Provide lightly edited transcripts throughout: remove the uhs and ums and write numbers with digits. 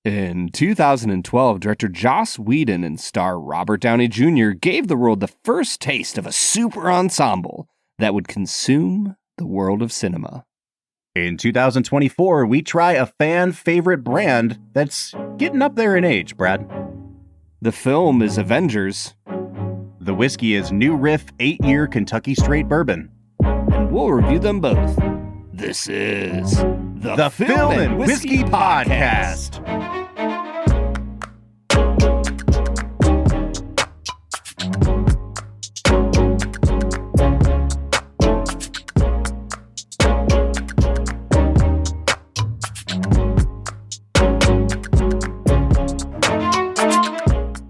In 2012, director Joss Whedon and star Robert Downey Jr. gave the world the first taste of a super ensemble that would consume the world of cinema. In 2024, we try a fan favorite brand that's getting up there in age, Brad. The film is Avengers. The whiskey is New Riff 8-year Kentucky Straight Bourbon. And we'll review them both. This is the Film and Whiskey Podcast.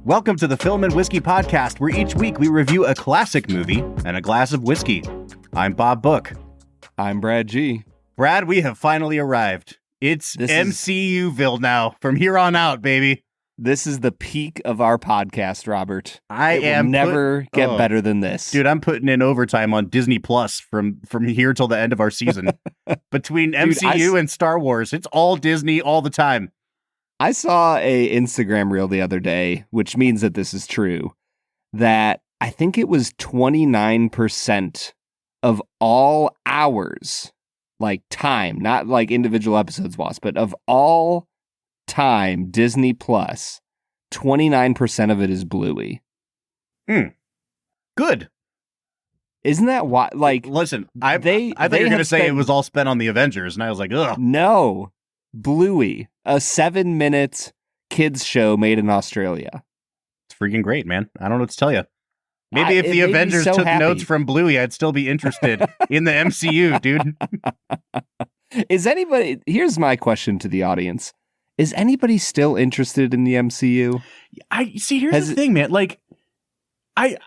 Welcome to the Film and Whiskey Podcast, where each week we review a classic movie and a glass of whiskey. I'm Bob Book. I'm Brad G. Brad, we have finally arrived. It's MCU-ville now. From here on out, baby. This is the peak of our podcast, Robert. It will never get better than this. Dude, I'm putting in overtime on Disney Plus from here till the end of our season. Between MCU and Star Wars, it's all Disney all the time. I saw a Instagram reel the other day, which means that this is true, that I think it was 29% of all hours, like time, not like individual episodes lost, but of all time Disney Plus, 29% of it is Bluey. Good. Isn't that why? Like, listen, I thought you were going to say it was all spent on the Avengers, and I was like, ugh. No. Bluey, a 7-minute kids show made in Australia. It's freaking great, man. I don't know what to tell you. Maybe if the Avengers took notes from Bluey, I'd still be interested in the MCU, dude. Here's my question to the audience. Is anybody still interested in the MCU? Here's the thing, man. Like, I'm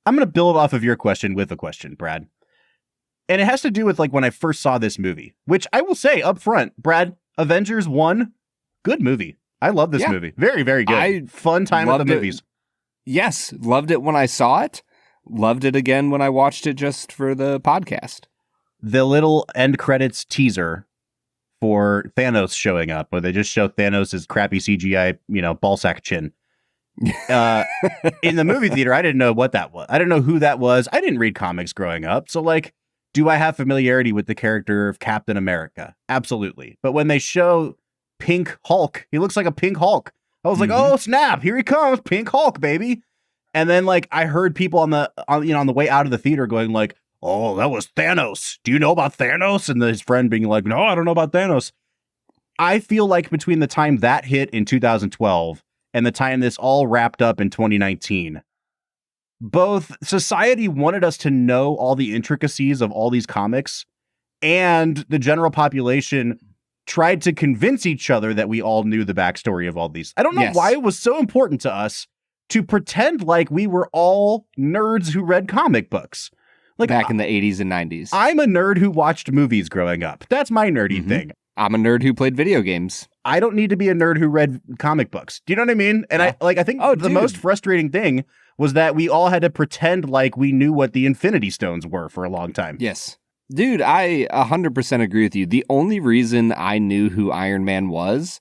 going to build off of your question with a question, Brad. And it has to do with like when I first saw this movie, which I will say up front, Brad, Avengers 1, good movie. I love this movie. Very, very good. Fun time at the movies. Yes. Loved it when I saw it. Loved it again when I watched it just for the podcast. The little end credits teaser for Thanos showing up, where they just show Thanos' crappy CGI, ballsack chin. In the movie theater, I didn't know what that was. I didn't know who that was. I didn't read comics growing up. So like, do I have familiarity with the character of Captain America? Absolutely. But when they show Pink Hulk, he looks like a Pink Hulk. I was like, oh snap, here he comes, Pink Hulk, baby. And then like I heard people on the way out of the theater going like, oh, that was Thanos. Do you know about Thanos? And his friend being like, no, I don't know about Thanos. I feel like between the time that hit in 2012 and the time this all wrapped up in 2019, both society wanted us to know all the intricacies of all these comics, and the general population tried to convince each other that we all knew the backstory of all these. I don't know why it was so important to us to pretend like we were all nerds who read comic books. Like back in the 80s and 90s. I'm a nerd who watched movies growing up. That's my nerdy thing. I'm a nerd who played video games. I don't need to be a nerd who read comic books. Do you know what I mean? And I think the most frustrating thing was that we all had to pretend like we knew what the Infinity Stones were for a long time. Yes. Dude, I 100% agree with you. The only reason I knew who Iron Man was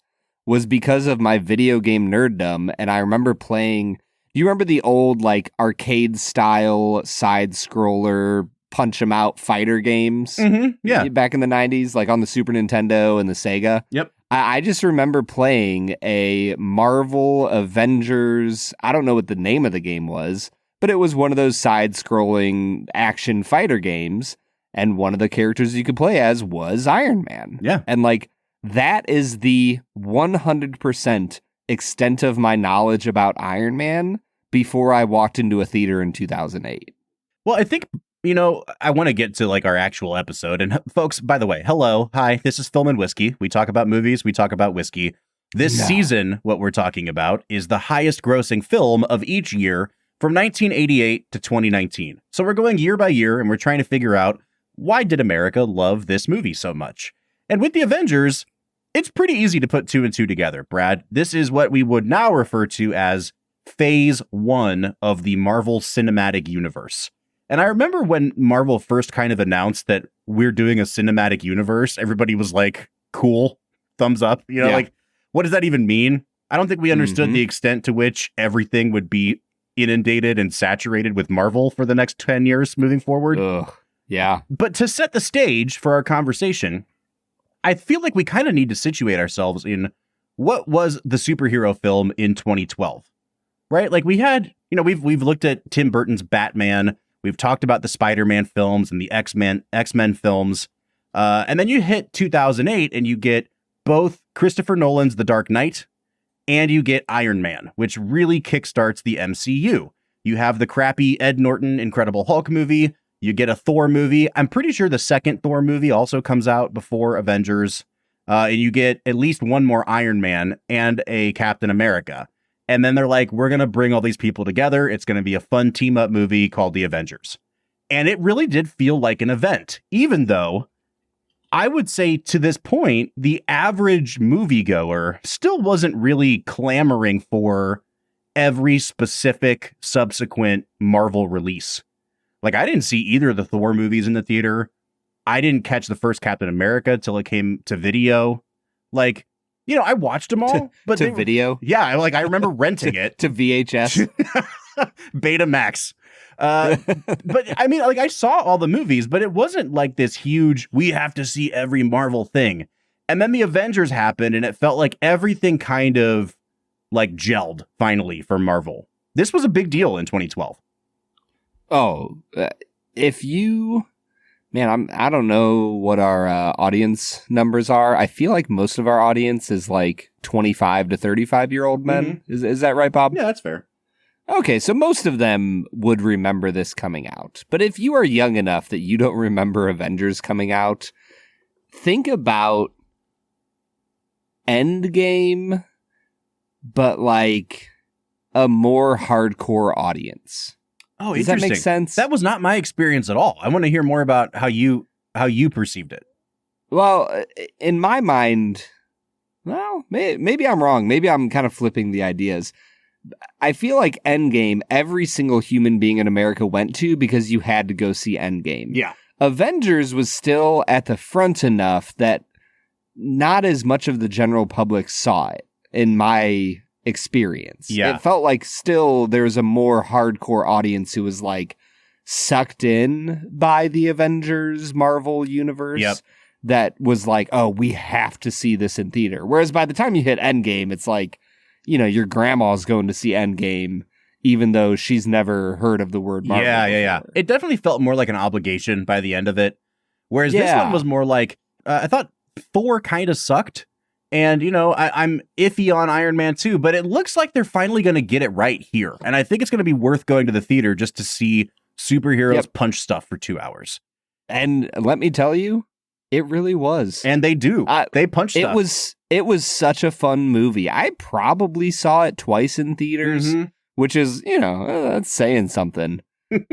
because of my video game nerddom. And I remember playing, you remember the old like arcade style side scroller punch 'em out fighter games? Yeah. Back in the 90s, like on the Super Nintendo and the Sega. Yep. I just remember playing a Marvel Avengers, I don't know what the name of the game was, but it was one of those side-scrolling action fighter games, and one of the characters you could play as was Iron Man. Yeah. And like, that is the 100% extent of my knowledge about Iron Man before I walked into a theater in 2008. Well, I think, I want to get to like our actual episode. And folks, by the way, hello. Hi, this is Film and Whiskey. We talk about movies. We talk about whiskey. This season, what we're talking about is the highest grossing film of each year from 1988 to 2019. So we're going year by year and we're trying to figure out, why did America love this movie so much? And with the Avengers, it's pretty easy to put two and two together, Brad. This is what we would now refer to as Phase 1 of the Marvel Cinematic Universe. And I remember when Marvel first kind of announced that we're doing a cinematic universe, everybody was like, cool, thumbs up. what does that even mean? I don't think we understood the extent to which everything would be inundated and saturated with Marvel for the next 10 years moving forward. Ugh. Yeah. But to set the stage for our conversation, I feel like we kind of need to situate ourselves in what was the superhero film in 2012, right? Like we had, you know, we've looked at Tim Burton's Batman. We've talked about the Spider-Man films and the X-Men films. And then you hit 2008 and you get both Christopher Nolan's The Dark Knight and you get Iron Man, which really kickstarts the MCU. You have the crappy Ed Norton Incredible Hulk movie. You get a Thor movie. I'm pretty sure the second Thor movie also comes out before Avengers. And you get at least one more Iron Man and a Captain America. And then they're like, we're going to bring all these people together. It's going to be a fun team up movie called The Avengers. And it really did feel like an event, even though I would say to this point, the average moviegoer still wasn't really clamoring for every specific subsequent Marvel release. Like, I didn't see either of the Thor movies in the theater. I didn't catch the first Captain America till it came to video. Like, you know, I watched them all. But to video? Yeah, I remember renting it. To VHS? Betamax. But I mean, like, I saw all the movies, but it wasn't like this huge, we have to see every Marvel thing. And then the Avengers happened, and it felt like everything kind of like gelled finally for Marvel. This was a big deal in 2012. Oh, if you, man, I don't know what our audience numbers are. I feel like most of our audience is like 25 to 35-year-old men. Mm-hmm. Is that right, Bob? Yeah, that's fair. Okay, so most of them would remember this coming out. But if you are young enough that you don't remember Avengers coming out, think about Endgame, but like a more hardcore audience. Oh, does that make sense? That was not my experience at all. I want to hear more about how you perceived it. Well, in my mind, well, maybe I'm wrong. Maybe I'm kind of flipping the ideas. I feel like Endgame, every single human being in America went to because you had to go see Endgame. Yeah. Avengers was still at the front enough that not as much of the general public saw it, in my experience. Yeah. It felt like still there's a more hardcore audience who was like sucked in by the Avengers Marvel universe. Yep. That was like, oh, we have to see this in theater. Whereas by the time you hit Endgame, it's like, you know, your grandma's going to see Endgame, even though she's never heard of the word Marvel. Yeah. It definitely felt more like an obligation by the end of it. Whereas this one was more like, I thought Thor kind of sucked. And, you know, I'm iffy on Iron Man 2, but it looks like they're finally going to get it right here. And I think it's going to be worth going to the theater just to see superheroes punch stuff for 2 hours. And let me tell you, it really was. And they do. They punch stuff. It was such a fun movie. I probably saw it twice in theaters, which is, you know, that's saying something.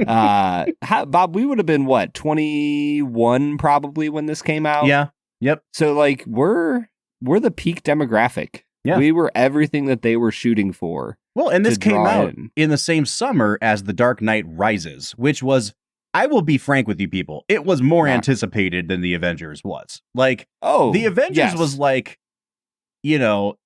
Bob, we would have been, what, 21 probably when this came out? Yeah. Yep. So, like, we're the peak demographic. Yeah. We were everything that they were shooting for. Well, and this came out in the same summer as The Dark Knight Rises, which was, I will be frank with you people, it was more anticipated than The Avengers was. Like, The Avengers was like, you know,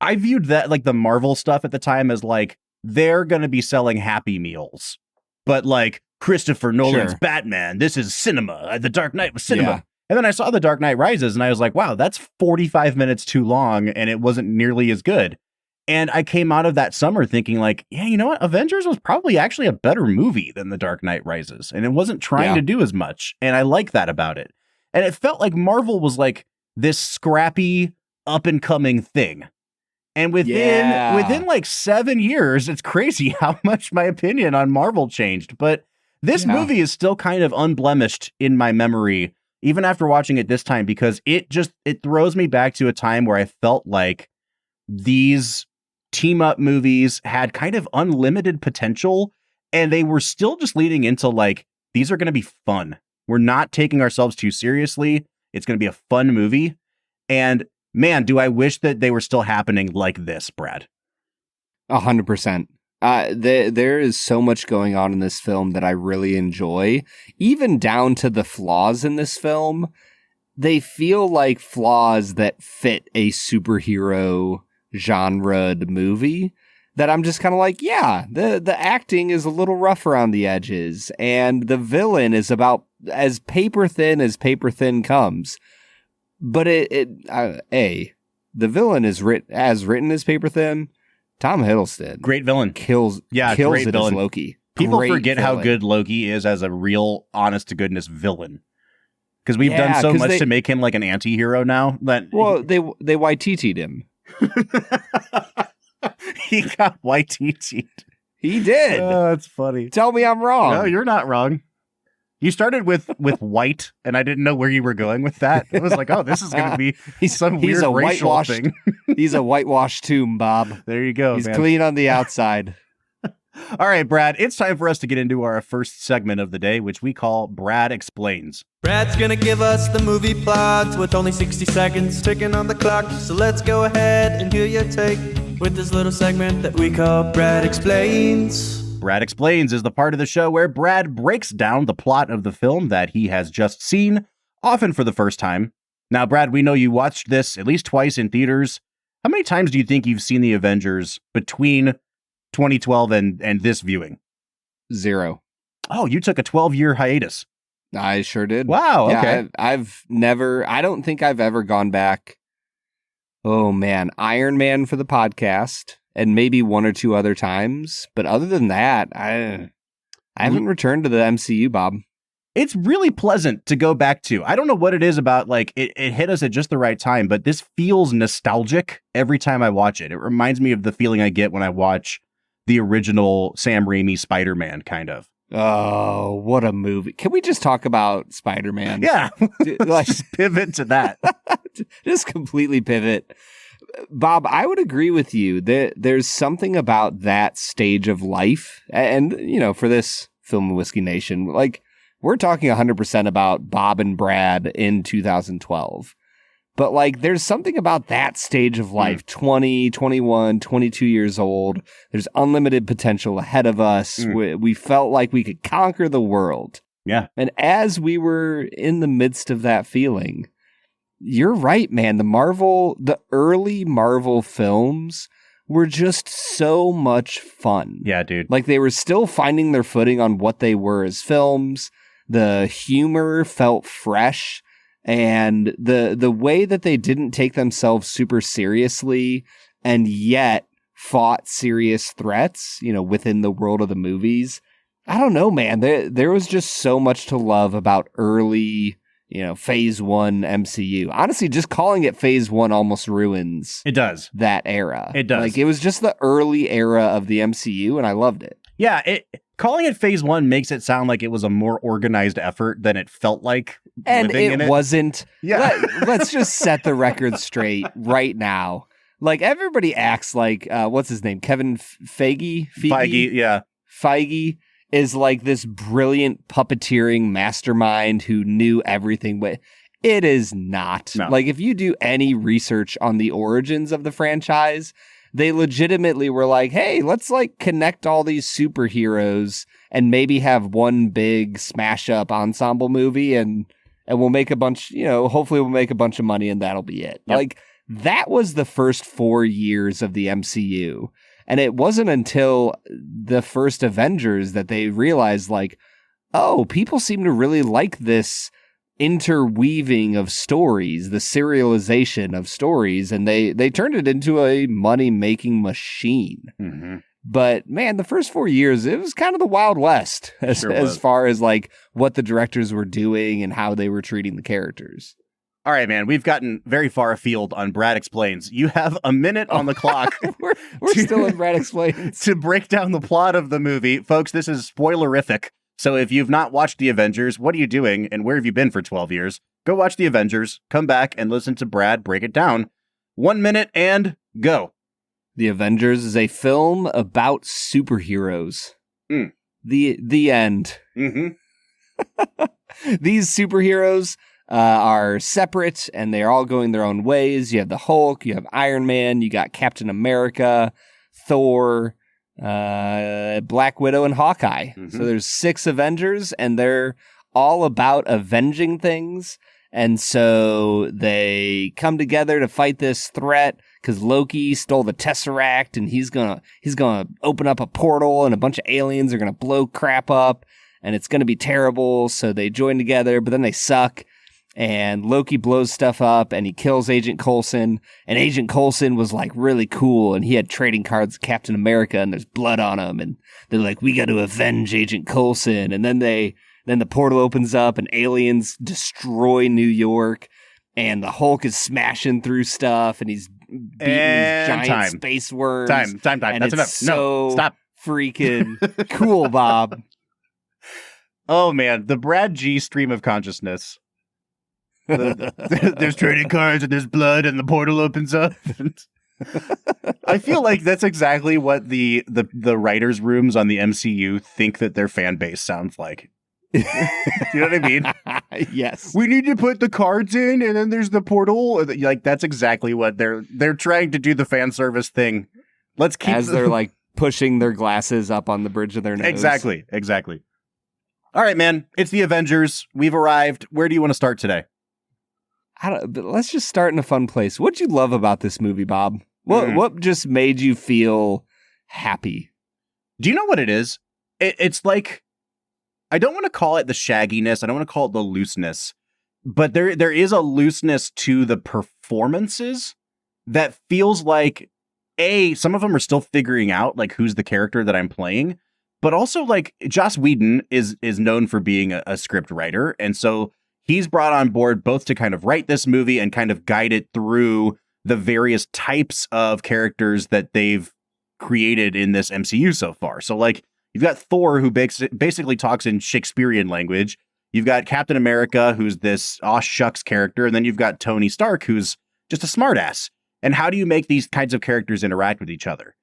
I viewed that, like, the Marvel stuff at the time as like, they're going to be selling Happy Meals. But like, Christopher Nolan's Batman, this is cinema. The Dark Knight was cinema. Yeah. And then I saw The Dark Knight Rises and I was like, wow, that's 45 minutes too long and it wasn't nearly as good. And I came out of that summer thinking like, yeah, you know what? Avengers was probably actually a better movie than The Dark Knight Rises. And it wasn't trying to do as much. And I like that about it. And it felt like Marvel was like this scrappy up and coming thing. And within like 7 years, it's crazy how much my opinion on Marvel changed. But this movie is still kind of unblemished in my memory, even after watching it this time, because it throws me back to a time where I felt like these team up movies had kind of unlimited potential and they were still just leading into like, these are going to be fun. We're not taking ourselves too seriously. It's going to be a fun movie. And man, do I wish that they were still happening like this, Brad. 100%. There is so much going on in this film that I really enjoy, even down to the flaws in this film. they feel like flaws that fit a superhero genre movie that I'm just kind of like, yeah, the acting is a little rough around the edges, and the villain is about as paper thin comes. But the villain is written as paper thin. Tom Hiddleston, great villain, kills great it villain. as Loki. People Great forget villain. how good Loki is as a real, honest to goodness villain. Because we've done so much to make him like an anti-hero now. They YTT'd him. He got YTT'd. He did. Oh, that's funny. Tell me I'm wrong. No, you're not wrong. You started with white, and I didn't know where you were going with that. It was like, oh, this is going to be some weird racial thing. He's a whitewashed tomb, Bob. There you go, He's man. clean on the outside. All right, Brad, it's time for us to get into our first segment of the day, which we call Brad Explains. Brad's gonna give us the movie plot with only 60 seconds ticking on the clock. So let's go ahead and hear your take with this little segment that we call Brad Explains. Brad Explains is the part of the show where Brad breaks down the plot of the film that he has just seen, often for the first time. Now, Brad, we know you watched this at least twice in theaters. How many times do you think you've seen the Avengers between 2012 and this viewing? 0. Oh, you took a 12-year hiatus. I sure did. Wow, okay. Yeah, I don't think I've ever gone back. Oh man, Iron Man for the podcast and maybe one or two other times. But other than that, I haven't returned to the MCU, Bob. It's really pleasant to go back to. I don't know what it is about, like, it hit us at just the right time, but this feels nostalgic every time I watch it. It reminds me of the feeling I get when I watch the original Sam Raimi Spider-Man, kind of. Oh, what a movie. Can we just talk about Spider-Man? Yeah. Like, just pivot to that. Just completely pivot. Bob, I would agree with you. There's something about that stage of life. And, for this Film and Whiskey Nation, like, we're talking 100% about Bob and Brad in 2012. But, like, there's something about that stage of life, 20, 21, 22 years old. There's unlimited potential ahead of us. We felt like we could conquer the world. Yeah. And as we were in the midst of that feeling, you're right, man. The early Marvel films were just so much fun. Yeah, dude. Like, they were still finding their footing on what they were as films. The humor felt fresh. And the way that they didn't take themselves super seriously and yet fought serious threats, within the world of the movies. I don't know, man. There was just so much to love about early, phase 1 MCU. Honestly, just calling it phase 1 almost ruins it does that era. It does. Like, it was just the early era of the MCU, and I loved it. Yeah, calling it phase 1 makes it sound like it was a more organized effort than it felt like. And it wasn't. Yeah. Let's just set the record straight right now. Like, everybody acts like, what's his name? Kevin Feige? Feige, yeah. Feige is like this brilliant puppeteering mastermind who knew everything. But it is not. No. Like, if you do any research on the origins of the franchise, they legitimately were like, hey, let's like connect all these superheroes and maybe have one big smash up ensemble movie and we'll make a bunch, hopefully we'll make a bunch of money and that'll be it. Yep. Like, that was the first 4 years of the MCU. And it wasn't until the first Avengers that they realized, like, oh, people seem to really like this interweaving of stories, the serialization of stories, and they turned it into a money-making machine. Mm-hmm. But, man, the first 4 years, it was kind of the Wild West as far as, like, what the directors were doing and how they were treating the characters. All right, man, we've gotten very far afield on Brad Explains. You have a minute on the clock. we're still in Brad Explains. To break down the plot of the movie. Folks, this is spoilerific. So if you've not watched The Avengers, what are you doing and where have you been for 12 years? Go watch The Avengers, come back and listen to Brad break it down. 1 minute and go. The Avengers is a film about superheroes. The end. Mm-hmm. These superheroes are separate and they're all going their own ways. You have the Hulk, you have Iron Man, you got Captain America, Thor, Black Widow, and Hawkeye. Mm-hmm. So there's 6 Avengers and they're all about avenging things. And so they come together to fight this threat because Loki stole the Tesseract, and he's gonna open up a portal, and a bunch of aliens are gonna blow crap up, and it's gonna be terrible. So they join together, but then they suck. And Loki blows stuff up, and he kills Agent Coulson. And Agent Coulson was like really cool, and he had trading cards of Captain America, and there's blood on him. And they're like, "We got to avenge Agent Coulson." And then the portal opens up, and aliens destroy New York, and the Hulk is smashing through stuff, and he's beating these giant space worms. Time. And That's enough. So stop. Freaking cool, Bob. Oh man, the Brad G stream of consciousness. There's trading cards and there's blood and the portal opens up. I feel like that's exactly what the writers' rooms on the MCU think that their fan base sounds like. You know what I mean? Yes. We need to put the cards in, and then there's the portal. Like that's exactly what they're trying to do, the fan service thing. Let's keep they're like pushing their glasses up on the bridge of their nose. Exactly. All right, man. It's the Avengers. We've arrived. Where do you want to start today? But let's just start in a fun place. What'd you love about this movie, Bob? What just made you feel happy? Do you know what it is? It's like, I don't want to call it the shagginess. I don't want to call it the looseness. But there is a looseness to the performances that feels like, some of them are still figuring out like who's the character that I'm playing. But also like Joss Whedon is known for being a script writer. And so he's brought on board both to kind of write this movie and kind of guide it through the various types of characters that they've created in this MCU so far. So like you've got Thor, who basically talks in Shakespearean language. You've got Captain America, who's this aw shucks character. And then you've got Tony Stark, who's just a smartass. And how do you make these kinds of characters interact with each other?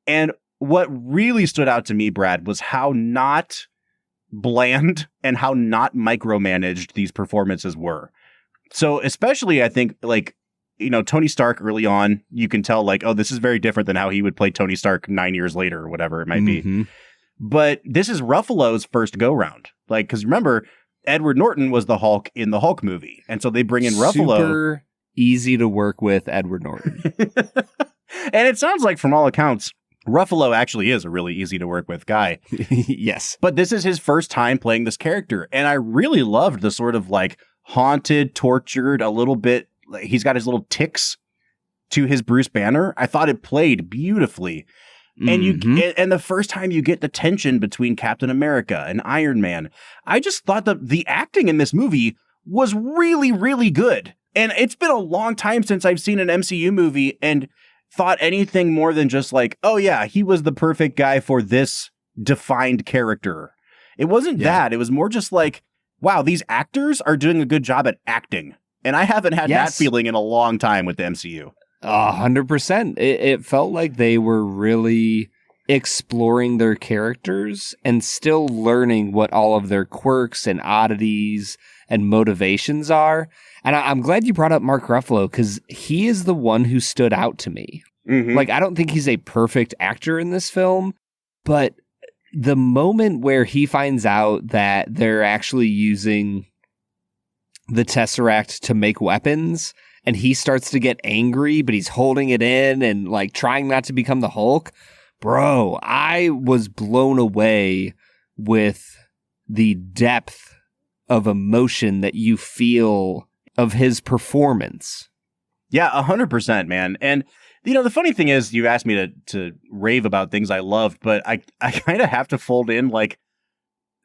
And what really stood out to me, Brad, was how not bland and how not micromanaged these performances were. So especially, I think, like, you know, Tony Stark early on, you can tell like, oh, this is very different than how he would play Tony Stark 9 years later or whatever it might be. But this is Ruffalo's first go round. Like, because remember, Edward Norton was the Hulk in the Hulk movie. And so they bring in Ruffalo. Super easy to work with Edward Norton. And it sounds like, from all accounts, Ruffalo actually is a really easy to work with guy. Yes. But this is his first time playing this character. And I really loved the sort of like haunted, tortured, a little bit. He's got his little tics to his Bruce Banner. I thought it played beautifully. And and the first time you get the tension between Captain America and Iron Man, I just thought the acting in this movie was really, really good. And it's been a long time since I've seen an MCU movie and thought anything more than just like, oh yeah, he was the perfect guy for this defined character. It wasn't that. It was more just like, wow, these actors are doing a good job at acting. And I haven't had that feeling in a long time with the MCU. 100%. It felt like they were really exploring their characters and still learning what all of their quirks and oddities and motivations are. And I'm glad you brought up Mark Ruffalo, because he is the one who stood out to me. Like, I don't think he's a perfect actor in this film, but the moment where he finds out that they're actually using the Tesseract to make weapons, and he starts to get angry, but he's holding it in and like trying not to become the Hulk. Bro, I was blown away with the depth of emotion that you feel of his performance. Yeah, 100%, man. And, you know, the funny thing is, you asked me to rave about things I loved, but I kind of have to fold in like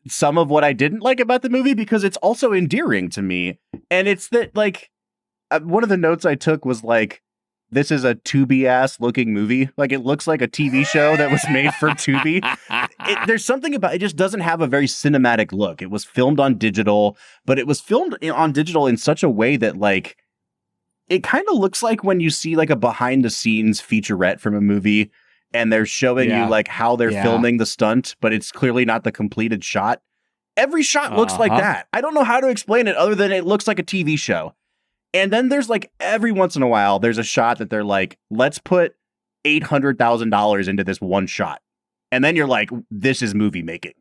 some of what I didn't like about the movie, because it's also endearing to me. And it's that, like, one of the notes I took was like, this is a Tubi-ass looking movie. Like, it looks like a TV show that was made for Tubi. There's something about it, just doesn't have a very cinematic look. It was filmed on digital, but it was filmed on digital in such a way that, like, it kind of looks like when you see like a behind the scenes featurette from a movie and they're showing you like how they're filming the stunt, but it's clearly not the completed shot. Every shot looks like that. I don't know how to explain it other than it looks like a TV show. And then there's like every once in a while, there's a shot that they're like, let's put $800,000 into this one shot. And then you're like, this is movie making.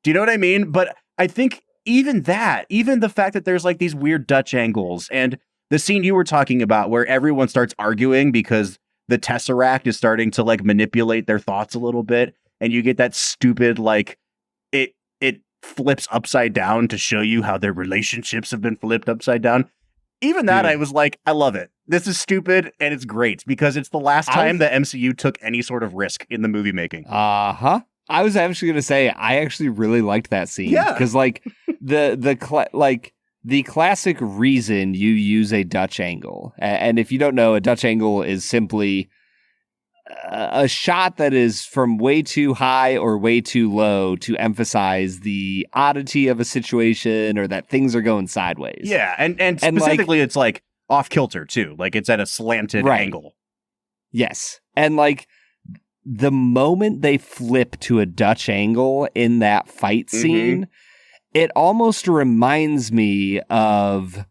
Do you know what I mean? But I think even the fact that there's like these weird Dutch angles, and the scene you were talking about where everyone starts arguing because the Tesseract is starting to like manipulate their thoughts a little bit, and you get that stupid like it flips upside down to show you how their relationships have been flipped upside down. Even that, I was like, I love it. This is stupid, and it's great because it's the last time the MCU took any sort of risk in the movie making. I was actually going to say I actually really liked that scene. Yeah, because like the classic reason you use a Dutch angle, and if you don't know, a Dutch angle is simply a shot that is from way too high or way too low to emphasize the oddity of a situation or that things are going sideways. Yeah, and specifically it's like off kilter too. Like it's at a slanted angle. Yes. And like the moment they flip to a Dutch angle in that fight scene, it almost reminds me of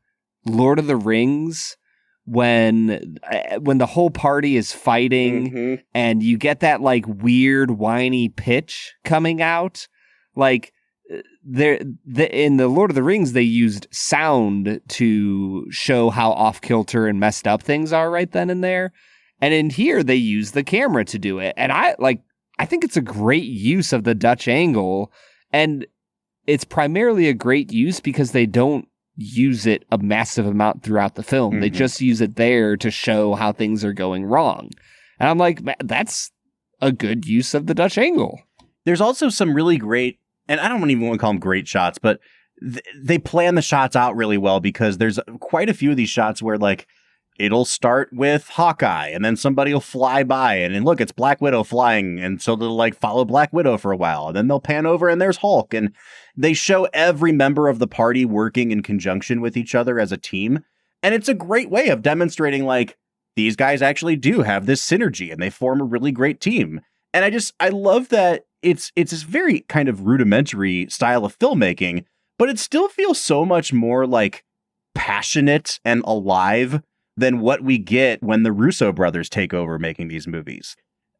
Lord of the Rings when the whole party is fighting and you get that like weird whiny pitch coming out. Like in the Lord of the Rings, they used sound to show how off kilter and messed up things are right then and there. And in here, they use the camera to do it. And I think it's a great use of the Dutch angle. And it's primarily a great use because they don't use it a massive amount throughout the film. They just use it there to show how things are going wrong. And I'm like, that's a good use of the Dutch angle. There's also some really great, and I don't even want to call them great shots, but they plan the shots out really well because there's quite a few of these shots where like it'll start with Hawkeye and then somebody will fly by and then look, it's Black Widow flying. And so they'll like follow Black Widow for a while and then they'll pan over and there's Hulk. And they show every member of the party working in conjunction with each other as a team. And it's a great way of demonstrating like these guys actually do have this synergy and they form a really great team. And I love that it's this very kind of rudimentary style of filmmaking, but it still feels so much more like passionate and alive than what we get when the Russo brothers take over making these movies.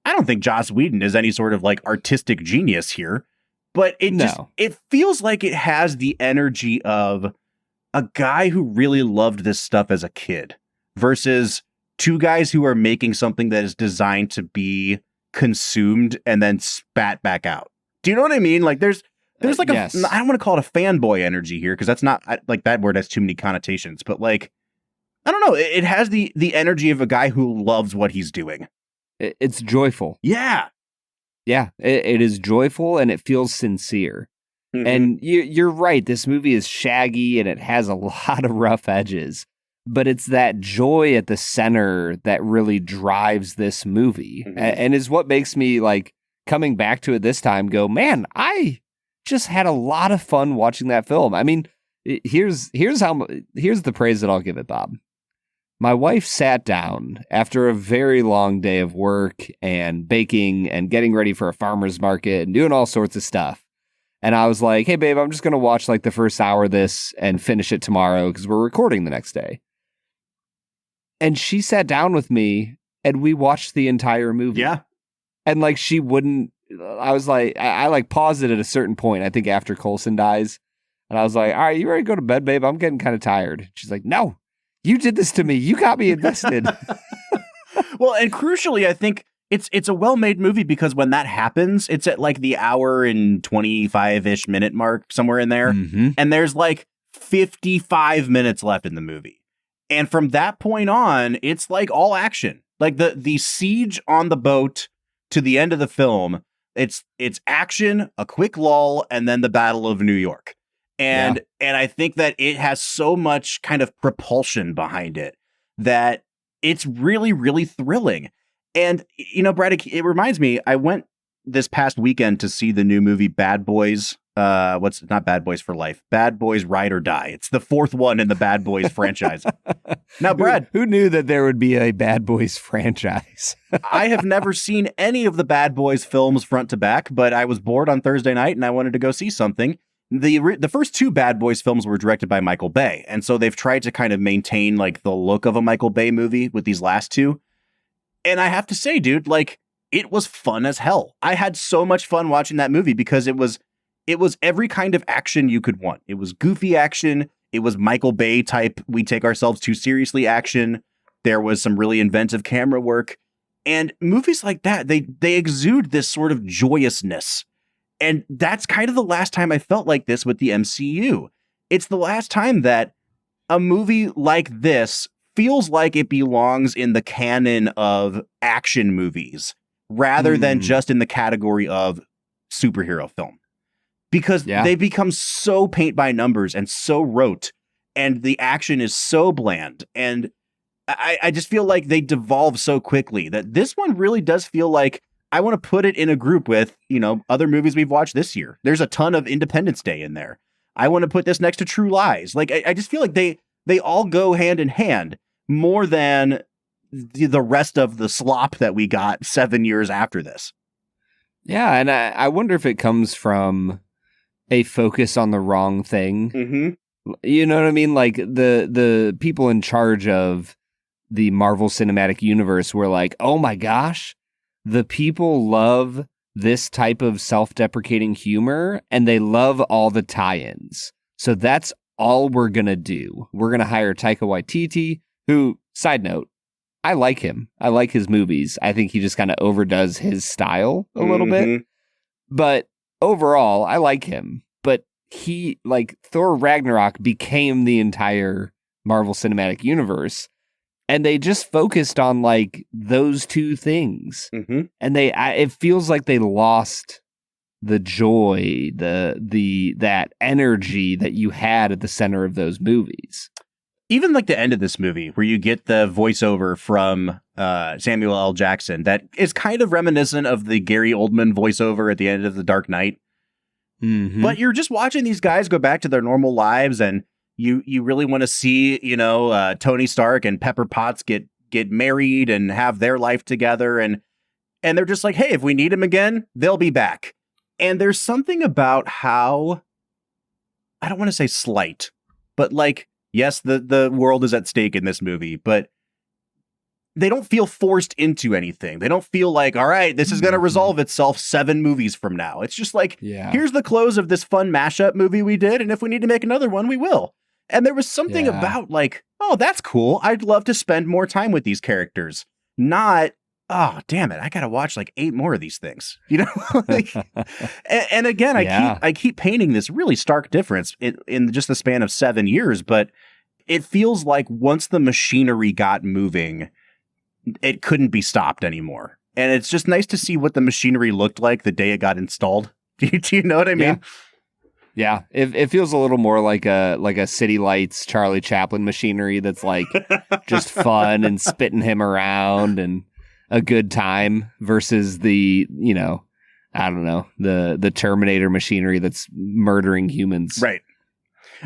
I don't think Joss Whedon is any sort of like artistic genius here, but it feels like it has the energy of a guy who really loved this stuff as a kid versus two guys who are making something that is designed to be consumed and then spat back out. Do you know what I mean? Like there's like yes. I don't want to call it a fanboy energy here because that's not like that word has too many connotations, but like I don't know. It has the energy of a guy who loves what he's doing. It's joyful. Yeah. Yeah. It is joyful and it feels sincere. And you're right. This movie is shaggy and it has a lot of rough edges, but it's that joy at the center that really drives this movie and is what makes me like coming back to it this time go, man, I just had a lot of fun watching that film. I mean, here's the praise that I'll give it, Bob. My wife sat down after a very long day of work and baking and getting ready for a farmer's market and doing all sorts of stuff. And I was like, hey, babe, I'm just going to watch like the first hour of this and finish it tomorrow because we're recording the next day. And she sat down with me and we watched the entire movie. Yeah. And like she wouldn't, I was like, I like paused it at a certain point, I think after Coulson dies. And I was like, all right, you ready to go to bed, babe? I'm getting kind of tired. She's like, no. You did this to me. You got me invested. Well, and crucially, I think it's a well-made movie because when that happens, it's at like the hour and 25-ish minute mark, somewhere in there. And there's like 55 minutes left in the movie. And from that point on, it's like all action. Like the siege on the boat to the end of the film, it's action, a quick lull, and then the Battle of New York. And I think that it has so much kind of propulsion behind it that it's really, really thrilling. And, you know, Brad, it reminds me, I went this past weekend to see the new movie Bad Boys. Not Bad Boys for Life, Bad Boys Ride or Die. It's the fourth one in the Bad Boys franchise. Now, Brad. Who knew that there would be a Bad Boys franchise? I have never seen any of the Bad Boys films front to back, but I was bored on Thursday night and I wanted to go see something. The first two Bad Boys films were directed by Michael Bay, and so they've tried to kind of maintain like the look of a Michael Bay movie with these last two. And I have to say, dude, like it was fun as hell. I had so much fun watching that movie because it was it was every kind of action you could want. It was goofy action. It was Michael Bay type, we take ourselves too seriously action. There was some really inventive camera work. And movies like that, they exude this sort of joyousness. And that's kind of the last time I felt like this with the MCU. It's the last time that a movie like this feels like it belongs in the canon of action movies rather than just in the category of superhero film. Because they become so paint by numbers and so rote, and the action is so bland. And I just feel like they devolve so quickly that this one really does feel like I want to put it in a group with, other movies we've watched this year. There's a ton of Independence Day in there. I want to put this next to True Lies. Like, I just feel like they all go hand in hand more than the rest of the slop that we got 7 years after this. Yeah, and I wonder if it comes from a focus on the wrong thing. Mm-hmm. You know what I mean? Like the people in charge of the Marvel Cinematic Universe were like, oh my gosh, the people love this type of self-deprecating humor and they love all the tie-ins. So that's all we're going to do. We're going to hire Taika Waititi, who, side note, I like him. I like his movies. I think he just kind of overdoes his style a little bit. But overall, I like him. But he, like, Thor Ragnarok became the entire Marvel Cinematic Universe. And they just focused on, like, those two things. And it feels like they lost the joy, that energy that you had at the center of those movies. Even like the end of this movie where you get the voiceover from Samuel L. Jackson that is kind of reminiscent of the Gary Oldman voiceover at the end of The Dark Knight. But you're just watching these guys go back to their normal lives, and you really want to see, Tony Stark and Pepper Potts get married and have their life together. And they're just like, hey, if we need him again, they'll be back. And there's something about how, I don't want to say slight, but like, yes, the world is at stake in this movie, but they don't feel forced into anything. They don't feel like, all right, this is going to resolve itself 7 movies from now. It's just like, here's the close of this fun mashup movie we did, and if we need to make another one, we will. And there was something about like, oh, that's cool. I'd love to spend more time with these characters. Not, oh, damn it, I got to watch like 8 more of these things. Like, and again, I keep painting this really stark difference in just the span of 7 years, but it feels like once the machinery got moving, it couldn't be stopped anymore. And it's just nice to see what the machinery looked like the day it got installed. Do you know what I mean? Yeah, it feels a little more like a City Lights Charlie Chaplin machinery that's like just fun and spitting him around and a good time versus the, I don't know, the Terminator machinery that's murdering humans. Right.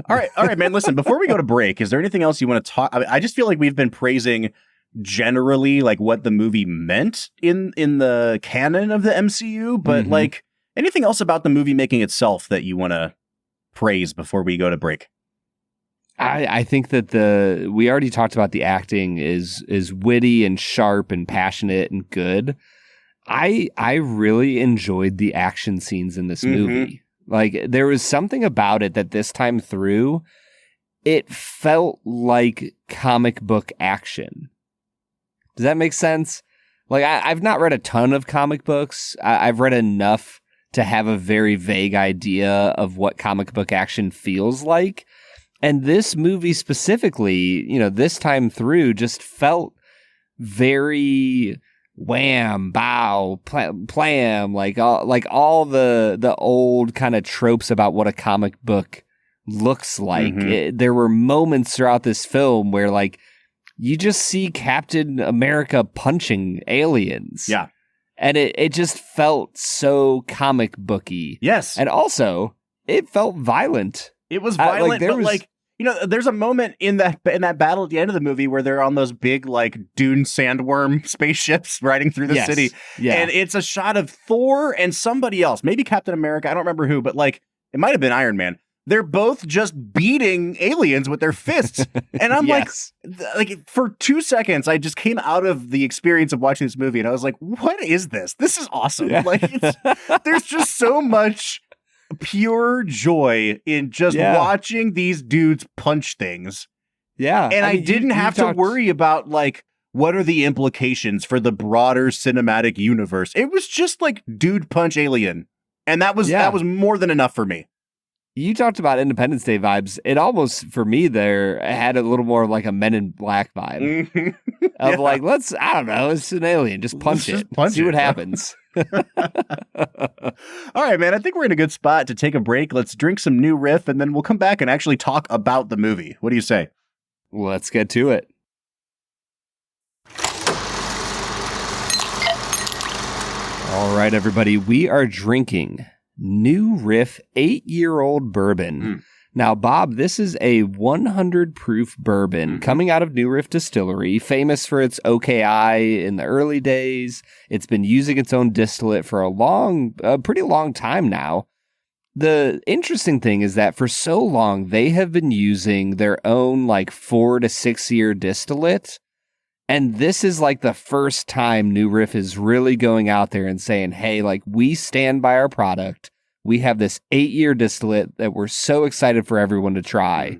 All right, man. Listen, before we go to break, is there anything else you want to talk? I just feel like we've been praising generally like what the movie meant in the canon of the MCU, but like anything else about the movie making itself that you want to praise before we go to break? I think that we already talked about the acting is witty and sharp and passionate and good. I really enjoyed the action scenes in this movie. Like there was something about it that this time through, it felt like comic book action. Does that make sense? Like I've not read a ton of comic books. I've read enough to have a very vague idea of what comic book action feels like. And this movie specifically, this time through just felt very wham, bow, plam, like all the old kind of tropes about what a comic book looks like. There were moments throughout this film where like you just see Captain America punching aliens. Yeah. And it just felt so comic booky. Yes. And also, it felt violent. It was violent, there's a moment in that battle at the end of the movie where they're on those big, like, dune sandworm spaceships riding through the city. Yeah. And it's a shot of Thor and somebody else, maybe Captain America, I don't remember who, but, like, it might have been Iron Man. They're both just beating aliens with their fists. And I'm like, for 2 seconds, I just came out of the experience of watching this movie and I was like, what is this? This is awesome. Yeah. Like, there's just so much pure joy in just watching these dudes punch things. Yeah. And I didn't have to worry about like, what are the implications for the broader cinematic universe? It was just like dude punch alien. And that was more than enough for me. You talked about Independence Day vibes. It almost, for me there, had a little more of like a Men in Black vibe. Of like, I don't know, it's an alien. Just punch it. See what happens. All right, man. I think we're in a good spot to take a break. Let's drink some new Riff, and then we'll come back and actually talk about the movie. What do you say? Let's get to it. All right, everybody. We are drinking New Riff 8-year-old bourbon. Now, Bob, this is a 100 proof bourbon coming out of New Riff Distillery, famous for its OKI in the early days. It's been using its own distillate for a pretty long time now. The interesting thing is that for so long, they have been using their own like 4 to 6 year distillate. And this is like the first time New Riff is really going out there and saying, hey, like we stand by our product. We have this 8-year distillate that we're so excited for everyone to try.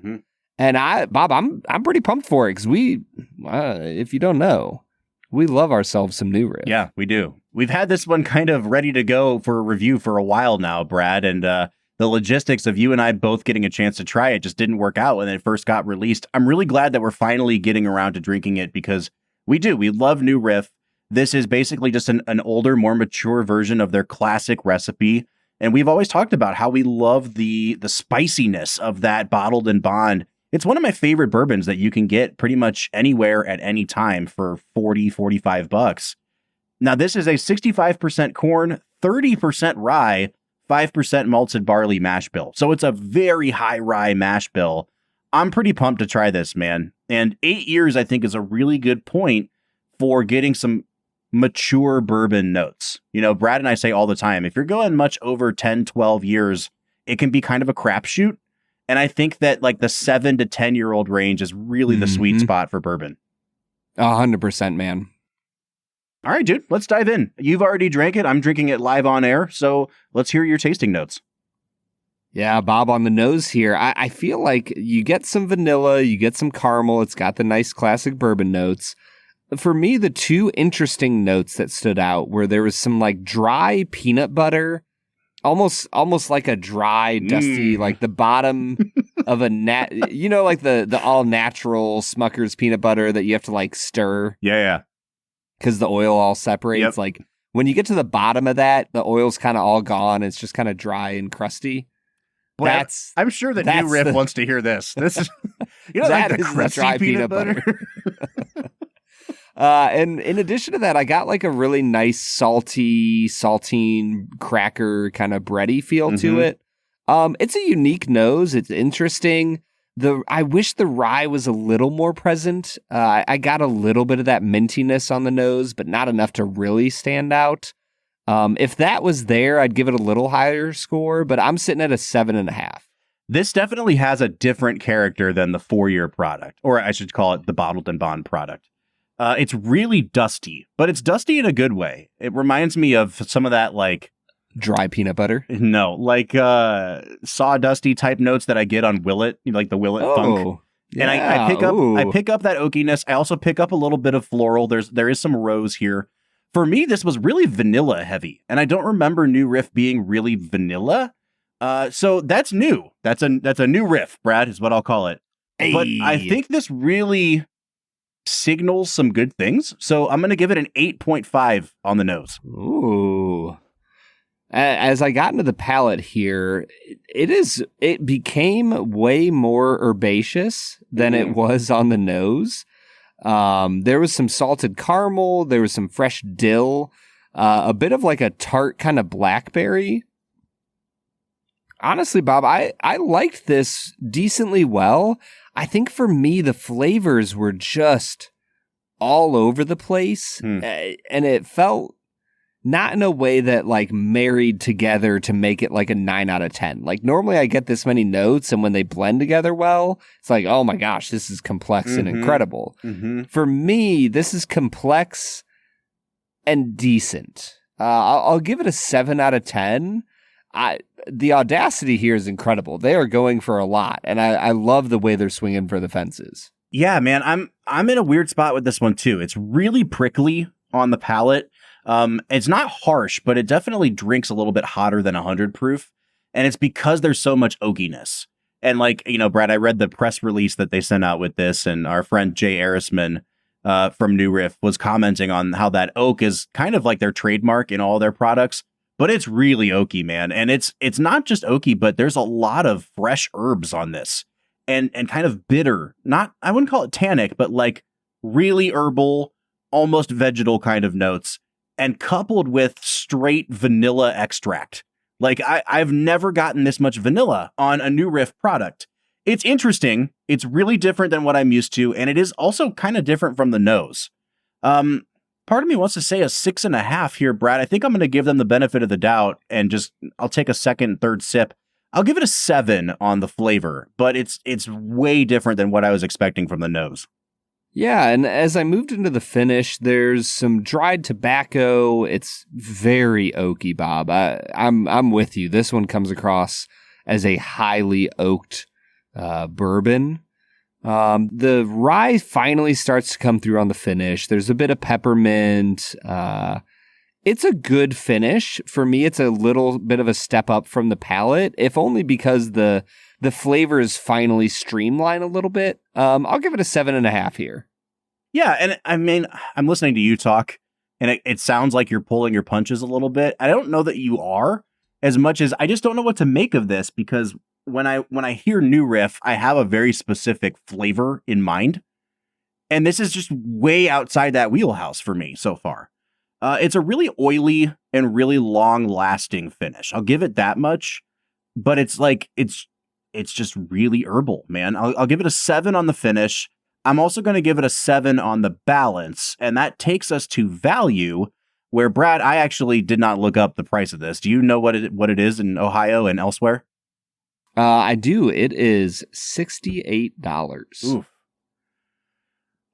And Bob, I'm pretty pumped for it because if you don't know, we love ourselves some New Riff. Yeah, we do. We've had this one kind of ready to go for a review for a while now, Brad, and the logistics of you and I both getting a chance to try it just didn't work out when it first got released. I'm really glad that we're finally getting around to drinking it because we do. We love New Riff. This is basically just an older, more mature version of their classic recipe. And we've always talked about how we love the spiciness of that bottled and bond. It's one of my favorite bourbons that you can get pretty much anywhere at any time for $40-$45. Now, this is a 65% corn, 30% rye, 5% malted barley mash bill. So it's a very high rye mash bill. I'm pretty pumped to try this, man. And 8 years, I think, is a really good point for getting some mature bourbon notes. You know, Brad and I say all the time, if you're going much over 10, 12 years, it can be kind of a crapshoot. And I think that like the 7 to 10-year-old range is really the sweet spot for bourbon. 100%, man. All right, dude, let's dive in. You've already drank it. I'm drinking it live on air. So let's hear your tasting notes. Yeah, Bob, on the nose here, I feel like you get some vanilla, you get some caramel. It's got the nice classic bourbon notes. For me, the two interesting notes that stood out were there was some like dry peanut butter, almost like a dry, dusty, like the bottom of a like the all natural Smucker's peanut butter that you have to like stir. Yeah. Because the oil all separates. Yep. Like when you get to the bottom of that, the oil's kind of all gone. It's just kind of dry and crusty. Boy, I'm sure that New Riff wants to hear this. This is, that like the is crusty dry peanut butter. And in addition to that, I got like a really nice saltine cracker kind of bready feel to it. It's a unique nose. It's interesting. I wish the rye was a little more present. I got a little bit of that mintiness on the nose, but not enough to really stand out. If that was there, I'd give it a little higher score, but I'm sitting at a 7.5. This definitely has a different character than the 4-year product, or I should call it the bottled and bond product. It's really dusty, but it's dusty in a good way. It reminds me of some of that like dry peanut butter. No, like sawdusty type notes that I get on Willet, like the Willet funk. Yeah. And I pick up that oakiness. I also pick up a little bit of floral. There is some rose here. For me, this was really vanilla heavy, and I don't remember New Riff being really vanilla. So that's new. That's a new Riff, Brad, is what I'll call it. Hey. But I think this really signals some good things. So I'm going to give it an 8.5 on the nose. Ooh. As I got into the palate here, it became way more herbaceous than it was on the nose. There was some salted caramel, there was some fresh dill, a bit of like a tart kind of blackberry. Honestly, Bob, I liked this decently well. I think for me, the flavors were just all over the place, and it felt not in a way that like married together to make it like a 9 out of 10. Like normally I get this many notes, and when they blend together well, it's like, oh my gosh, this is complex and incredible. For me, this is complex and decent. I'll give it a 7 out of 10. the audacity here is incredible. They are going for a lot, and I love the way they're swinging for the fences. Yeah, man, I'm in a weird spot with this one too. It's really prickly on the palate. It's not harsh, but it definitely drinks a little bit hotter than 100 proof. And it's because there's so much oakiness. And like, Brad, I read the press release that they sent out with this, and our friend Jay Arisman from New Riff was commenting on how that oak is kind of like their trademark in all their products, but it's really oaky, man. And it's not just oaky, but there's a lot of fresh herbs on this and kind of bitter, I wouldn't call it tannic, but like really herbal, almost vegetal kind of notes, and coupled with straight vanilla extract. Like I've never gotten this much vanilla on a New Riff product. It's interesting. It's really different than what I'm used to. And it is also kind of different from the nose. Part of me wants to say a 6.5 here, Brad. I think I'm going to give them the benefit of the doubt and I'll take a second, third sip. I'll give it a 7 on the flavor, but it's way different than what I was expecting from the nose. Yeah, and as I moved into the finish, there's some dried tobacco. It's very oaky, Bob. I'm with you. This one comes across as a highly oaked bourbon. The rye finally starts to come through on the finish. There's a bit of peppermint. It's a good finish. For me, it's a little bit of a step up from the palate, if only because the flavors finally streamline a little bit. I'll give it a 7.5 here. Yeah, and I mean, I'm listening to you talk, and it sounds like you're pulling your punches a little bit. I don't know that you are, as much as I just don't know what to make of this, because when I hear New Riff, I have a very specific flavor in mind, and this is just way outside that wheelhouse for me so far. It's a really oily and really long-lasting finish. I'll give it that much, but it's just really herbal, man. I'll give it a 7 on the finish. I'm also going to give it a 7 on the balance, and that takes us to value, where, Brad, I actually did not look up the price of this. Do you know what it is in Ohio and elsewhere? I do. It is $68. Oof.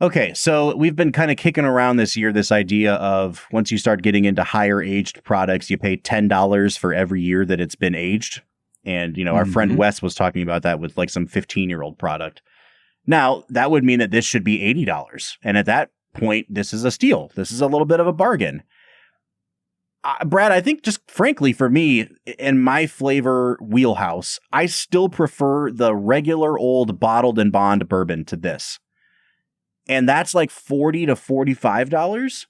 Okay, so we've been kind of kicking around this year this idea of once you start getting into higher aged products, you pay $10 for every year that it's been aged. And, our friend Wes was talking about that with like some 15-year-old product. Now, that would mean that this should be $80. And at that point, this is a steal. This is a little bit of a bargain. Brad, I think just frankly for me, in my flavor wheelhouse, I still prefer the regular old bottled and bond bourbon to this. And that's like $40 to $45.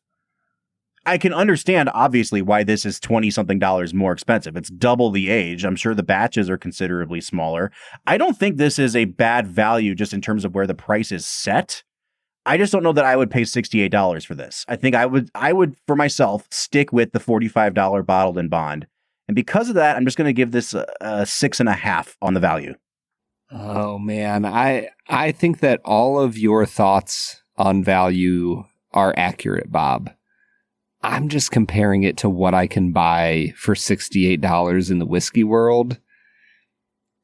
I can understand, obviously, why this is $20-something more expensive. It's double the age. I'm sure the batches are considerably smaller. I don't think this is a bad value just in terms of where the price is set. I just don't know that I would pay $68 for this. I think I would for myself stick with the $45 bottled and bond. And because of that, I'm just going to give this a 6.5 on the value. Oh man, I think that all of your thoughts on value are accurate, Bob. I'm just comparing it to what I can buy for $68 in the whiskey world.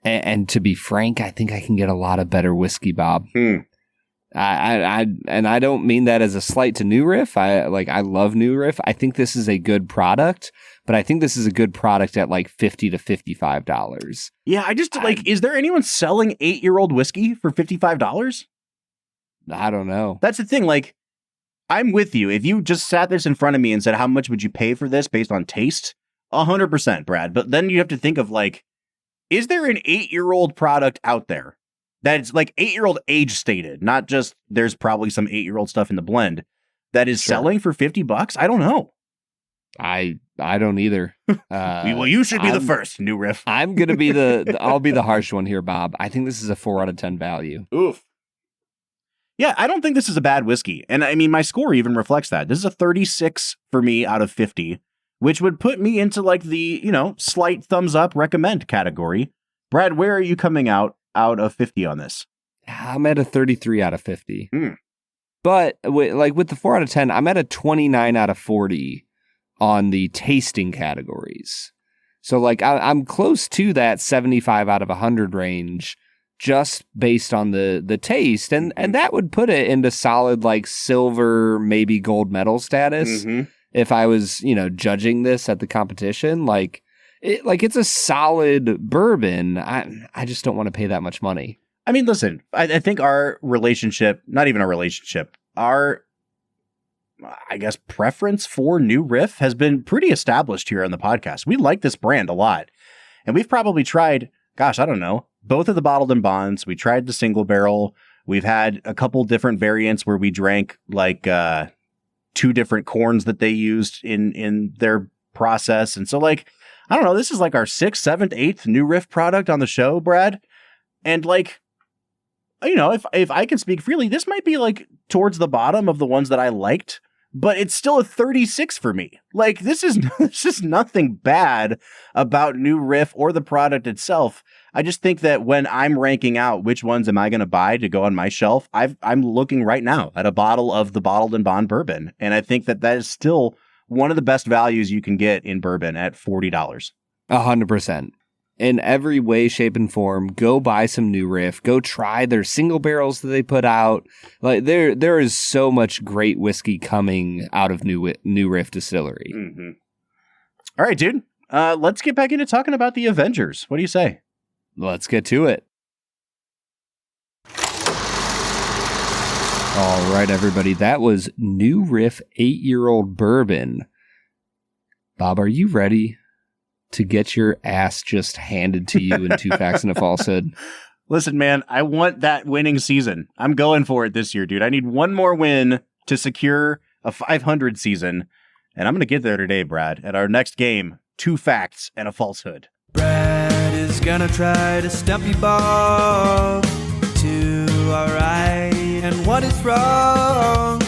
And to be frank, I think I can get a lot of better whiskey, Bob. I don't mean that as a slight to New Riff. I love New Riff. I think this is a good product, but I think this is a good product at like $50 to $55. Yeah, is there anyone selling 8-year-old whiskey for $55? I don't know. That's the thing. Like, I'm with you. If you just sat this in front of me and said, how much would you pay for this based on taste? 100%, Brad. But then you have to think of like, is there an 8-year-old product out there that's like 8-year-old age stated, not just there's probably some 8-year-old stuff in the blend that is selling for $50? I don't know. I don't either. Well, you should be the first, New Riff. I'm going to be I'll be the harsh one here, Bob. I think this is a 4 out of 10 value. Oof. Yeah, I don't think this is a bad whiskey. And I mean, my score even reflects that. This is a 36 for me out of 50, which would put me into like the, slight thumbs up recommend category. Brad, where are you coming out of 50 on this? I'm at a 33 out of 50. But with the 4 out of 10, I'm at a 29 out of 40 on the tasting categories. So like I'm close to that 75 out of 100 range, just based on the taste. And that would put it into solid like silver, maybe gold medal status. If I was, judging this at the competition, like It's a solid bourbon. I just don't want to pay that much money. I mean, listen, I think our relationship, not even our relationship, our, I guess, preference for New Riff has been pretty established here on the podcast. We like this brand a lot. And we've probably tried, gosh, I don't know, both of the bottled and bonds. We tried the single barrel. We've had a couple different variants where we drank like 2 different corns that they used in their process. And so like, I don't know, this is like our 6th, 7th, 8th New Riff product on the show, Brad. And like, you know, if I can speak freely, this might be like towards the bottom of the ones that I liked, but it's still a 36 for me. Like this is nothing bad about New Riff or the product itself. I just think that when I'm ranking out which ones am I going to buy to go on my shelf, I'm looking right now at a bottle of the bottled and bond bourbon. And I think that is still one of the best values you can get in bourbon at $40. 100%. In every way, shape, and form, go buy some New Riff. Go try their single barrels that they put out. Like there is so much great whiskey coming out of New Riff Distillery. Mm-hmm. All right, dude. Let's get back into talking about the Avengers. What do you say? Let's get to it. All right, everybody. That was New Riff 8-year-old bourbon. Bob, are you ready to get your ass just handed to you in 2 Facts and a Falsehood? Listen, man, I want that winning season. I'm going for it this year, dude. I need one more win to secure a 500 season, and I'm going to get there today, Brad, at our next game, 2 Facts and a Falsehood. Brad is gonna try to stump you, Bob, to our right and what is wrong.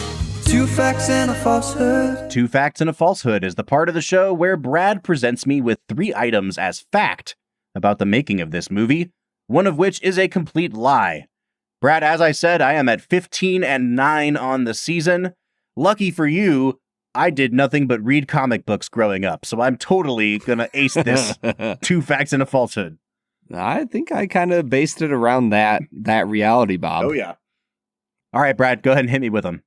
2 Facts and a Falsehood. 2 Facts and a Falsehood is the part of the show where Brad presents me with 3 items as fact about the making of this movie, one of which is a complete lie. Brad, as I said, I am at 15-9 on the season. Lucky for you, I did nothing but read comic books growing up, so I'm totally gonna ace this 2 Facts and a Falsehood. I think I kind of based it around that reality, Bob. Oh, yeah. All right, Brad, go ahead and hit me with them.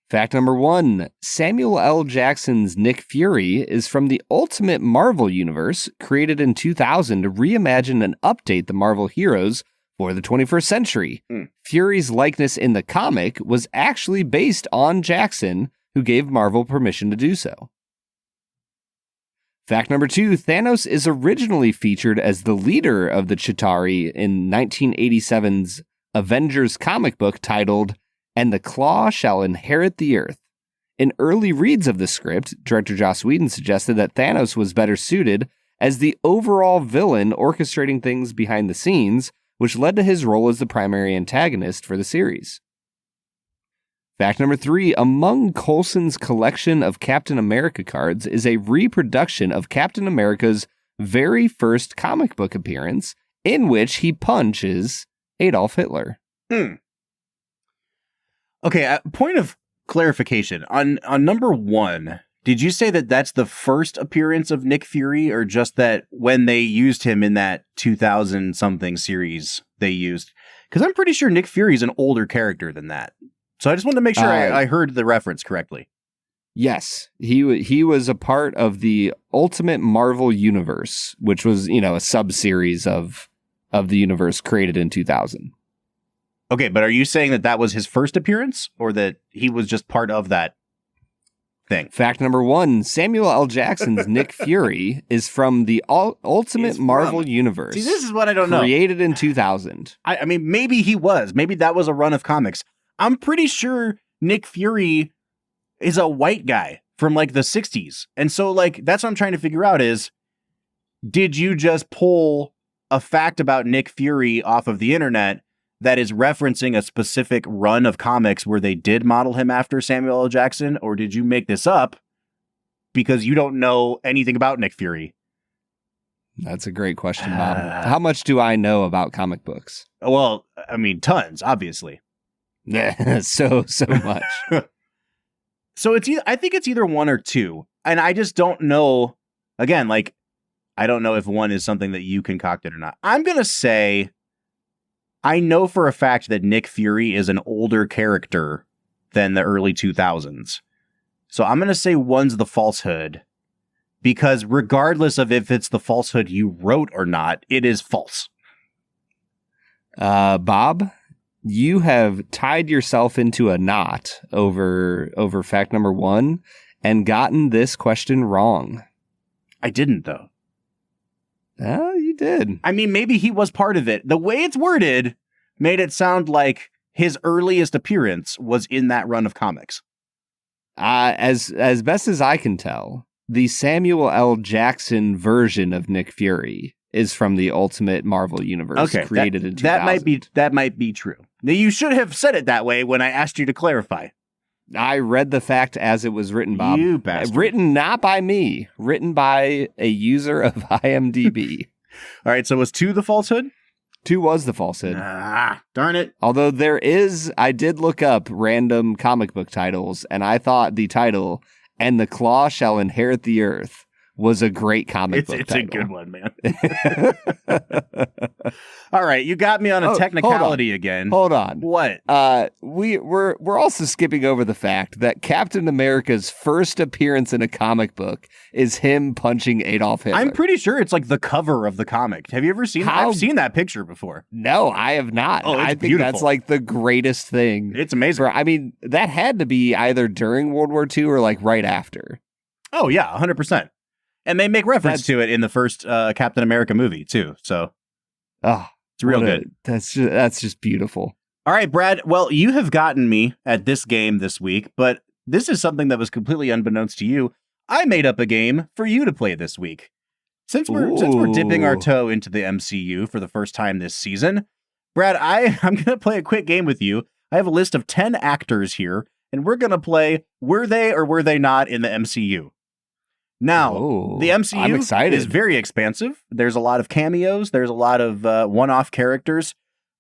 Fact number 1, Samuel L. Jackson's Nick Fury is from the Ultimate Marvel Universe, created in 2000 to reimagine and update the Marvel heroes for the 21st century. Fury's likeness in the comic was actually based on Jackson, who gave Marvel permission to do so. Fact number 2, Thanos is originally featured as the leader of the Chitauri in 1987's Avengers comic book titled "And the Claw Shall Inherit the Earth." In early reads of the script, director Joss Whedon suggested that Thanos was better suited as the overall villain orchestrating things behind the scenes, which led to his role as the primary antagonist for the series. Fact number 3, among Coulson's collection of Captain America cards is a reproduction of Captain America's very first comic book appearance, in which he punches Adolf Hitler. Okay, point of clarification. On number 1, did you say that that's the first appearance of Nick Fury, or just that when they used him in that 2000-something series they used? Because I'm pretty sure Nick Fury's an older character than that. So I just wanted to make sure I heard the reference correctly. Yes, he was a part of the Ultimate Marvel Universe, which was, a sub-series of the universe created in 2000. Okay, but are you saying that that was his first appearance, or that he was just part of that thing? Fact number 1, Samuel L. Jackson's Nick Fury is from the Ultimate Marvel Universe. See, this is what I don't know. Created in 2000. I mean, maybe he was. Maybe that was a run of comics. I'm pretty sure Nick Fury is a white guy from like the 60s. And so like, that's what I'm trying to figure out is, did you just pull a fact about Nick Fury off of the internet that is referencing a specific run of comics where they did model him after Samuel L. Jackson? Or did you make this up because you don't know anything about Nick Fury? That's a great question, Bob. How much do I know about comic books? Well, I mean, tons, obviously. Yeah, so much. So I think it's either 1 or 2. And I just don't know. Again, like, I don't know if 1 is something that you concocted or not. I'm going to say I know for a fact that Nick Fury is an older character than the early 2000s. So I'm going to say 1's the Falsehood, because regardless of if it's the falsehood you wrote or not, it is false. Bob, you have tied yourself into a knot over fact number 1 and gotten this question wrong. I didn't, though. Oh, you did. I mean, maybe he was part of it. The way it's worded made it sound like his earliest appearance was in that run of comics. As best as I can tell, the Samuel L. Jackson version of Nick Fury is from the Ultimate Marvel Universe, created in 2000. That might be true. Now, you should have said it that way when I asked you to clarify. I read the fact as it was written, Bob. You bastard. Written not by me, written by a user of IMDb. All right, so was 2 the falsehood? 2 was the falsehood. Darn it. Although I did look up random comic book titles, and I thought the title, "And the Claw Shall Inherit the Earth," was a great comic book title. It's a good one, man. All right, you got me on a technicality again. Hold on. What? We're also skipping over the fact that Captain America's first appearance in a comic book is him punching Adolf Hitler. I'm pretty sure it's like the cover of the comic. Have you ever seen that? I've seen that picture before. No, I have not. Oh, I think beautiful. that's like the greatest thing. It's amazing. I mean, that had to be either during World War II or like right after. Oh, yeah, 100%. And they make reference to it in the first Captain America movie, too. So, it's real good. That's just beautiful. All right, Brad. Well, you have gotten me at this game this week, but this is something that was completely unbeknownst to you. I made up a game for you to play this week. Since we're dipping our toe into the MCU for the first time this season, Brad, I'm going to play a quick game with you. I have a list of 10 actors here, and we're going to play were they or were they not in the MCU. Now, the MCU is very expansive. There's a lot of cameos. There's a lot of one-off characters.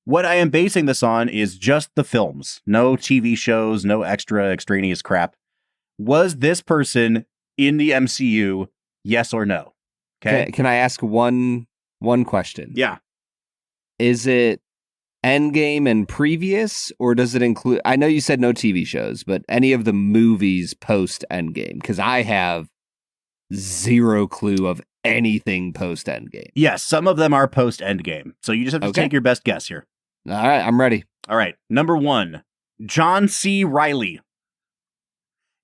What I am basing this on is just the films. No TV shows, no extra extraneous crap. Was this person in the MCU, yes or no? Okay. Can I ask one question? Yeah. Is it Endgame and previous, or does it include... I know you said no TV shows, but any of the movies post-Endgame? Because I have zero clue of anything post Endgame. Yes, some of them are post Endgame. So you just have to take your best guess here. All right, I'm ready. All right. Number 1, John C. Reilly.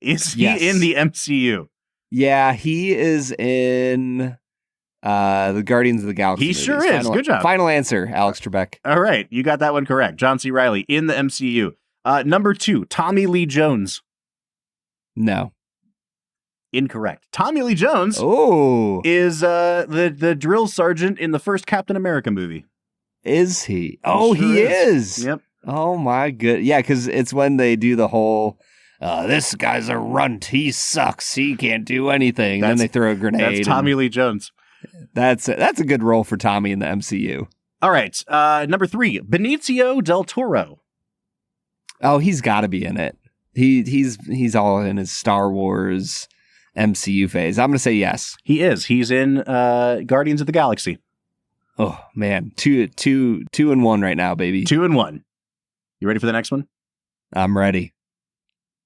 Is he in the MCU? Yeah, he is in the Guardians of the Galaxy He movies. sure is. Good job. Final answer, Alex Trebek. All right. You got that one correct. John C. Reilly in the MCU. Number 2, Tommy Lee Jones. No. Incorrect. Tommy Lee Jones is the drill sergeant in the first Captain America movie. Is he? Oh, he is. Yep. Oh, my good. Yeah, because it's when they do the whole, this guy's a runt. He sucks. He can't do anything. Then they throw a grenade. That's Tommy Lee Jones. That's a good role for Tommy in the MCU. All right. Number 3, Benicio del Toro. Oh, he's got to be in it. He's all in his Star Wars MCU phase. I'm going to say yes. He is. He's in Guardians of the Galaxy. Oh, man. 2-1 right now, baby. 2-1. You ready for the next one? I'm ready.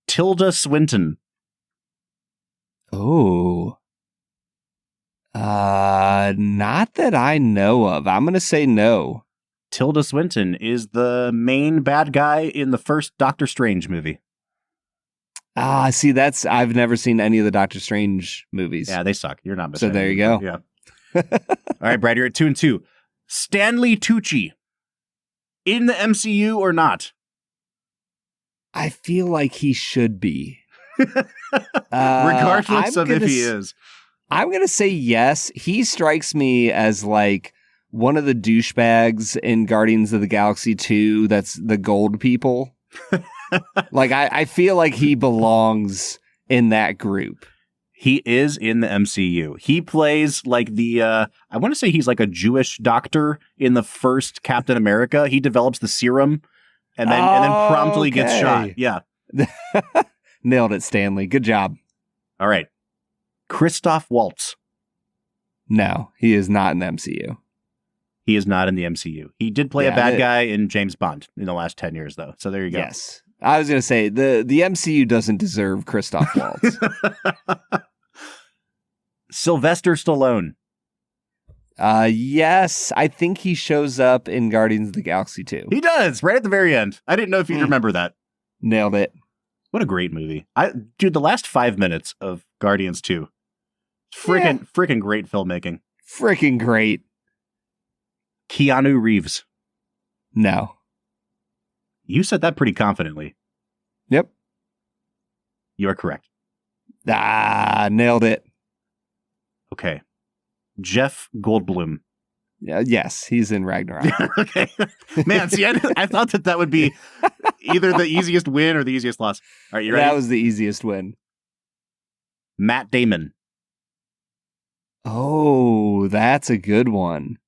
Tilda Swinton. Oh. Not that I know of. I'm going to say no. Tilda Swinton is the main bad guy in the first Doctor Strange movie. See, I've never seen any of the Doctor Strange movies. Yeah, they suck. You're not missing. So there you go. Yeah. All right, Brad, you're at 2-2. Stanley Tucci. In the MCU or not? I feel like he should be. Regardless of if he is. I'm going to say yes. He strikes me as like one of the douchebags in Guardians of the Galaxy 2 that's the gold people. Like, I feel like he belongs in that group. He is in the MCU. He plays like I want to say he's like a Jewish doctor in the first Captain America. He develops the serum and then promptly gets shot. Yeah. Nailed it, Stanley. Good job. All right. Christoph Waltz. No, he is not in the MCU. He is not in the MCU. He did play a bad guy in James Bond in the last 10 years, though. So there you go. Yes. I was going to say, the MCU doesn't deserve Christoph Waltz. Sylvester Stallone. Yes, I think he shows up in Guardians of the Galaxy 2. He does, right at the very end. I didn't know if you'd remember that. Nailed it. What a great movie. Dude, the last 5 minutes of Guardians 2. Freaking great filmmaking. Freaking great. Keanu Reeves. No. You said that pretty confidently. Yep. You are correct. Nailed it. Okay. Jeff Goldblum. Yes, he's in Ragnarok. Okay. Man, see, I thought that would be either the easiest win or the easiest loss. All right, you ready? That was the easiest win. Matt Damon. Oh, that's a good one.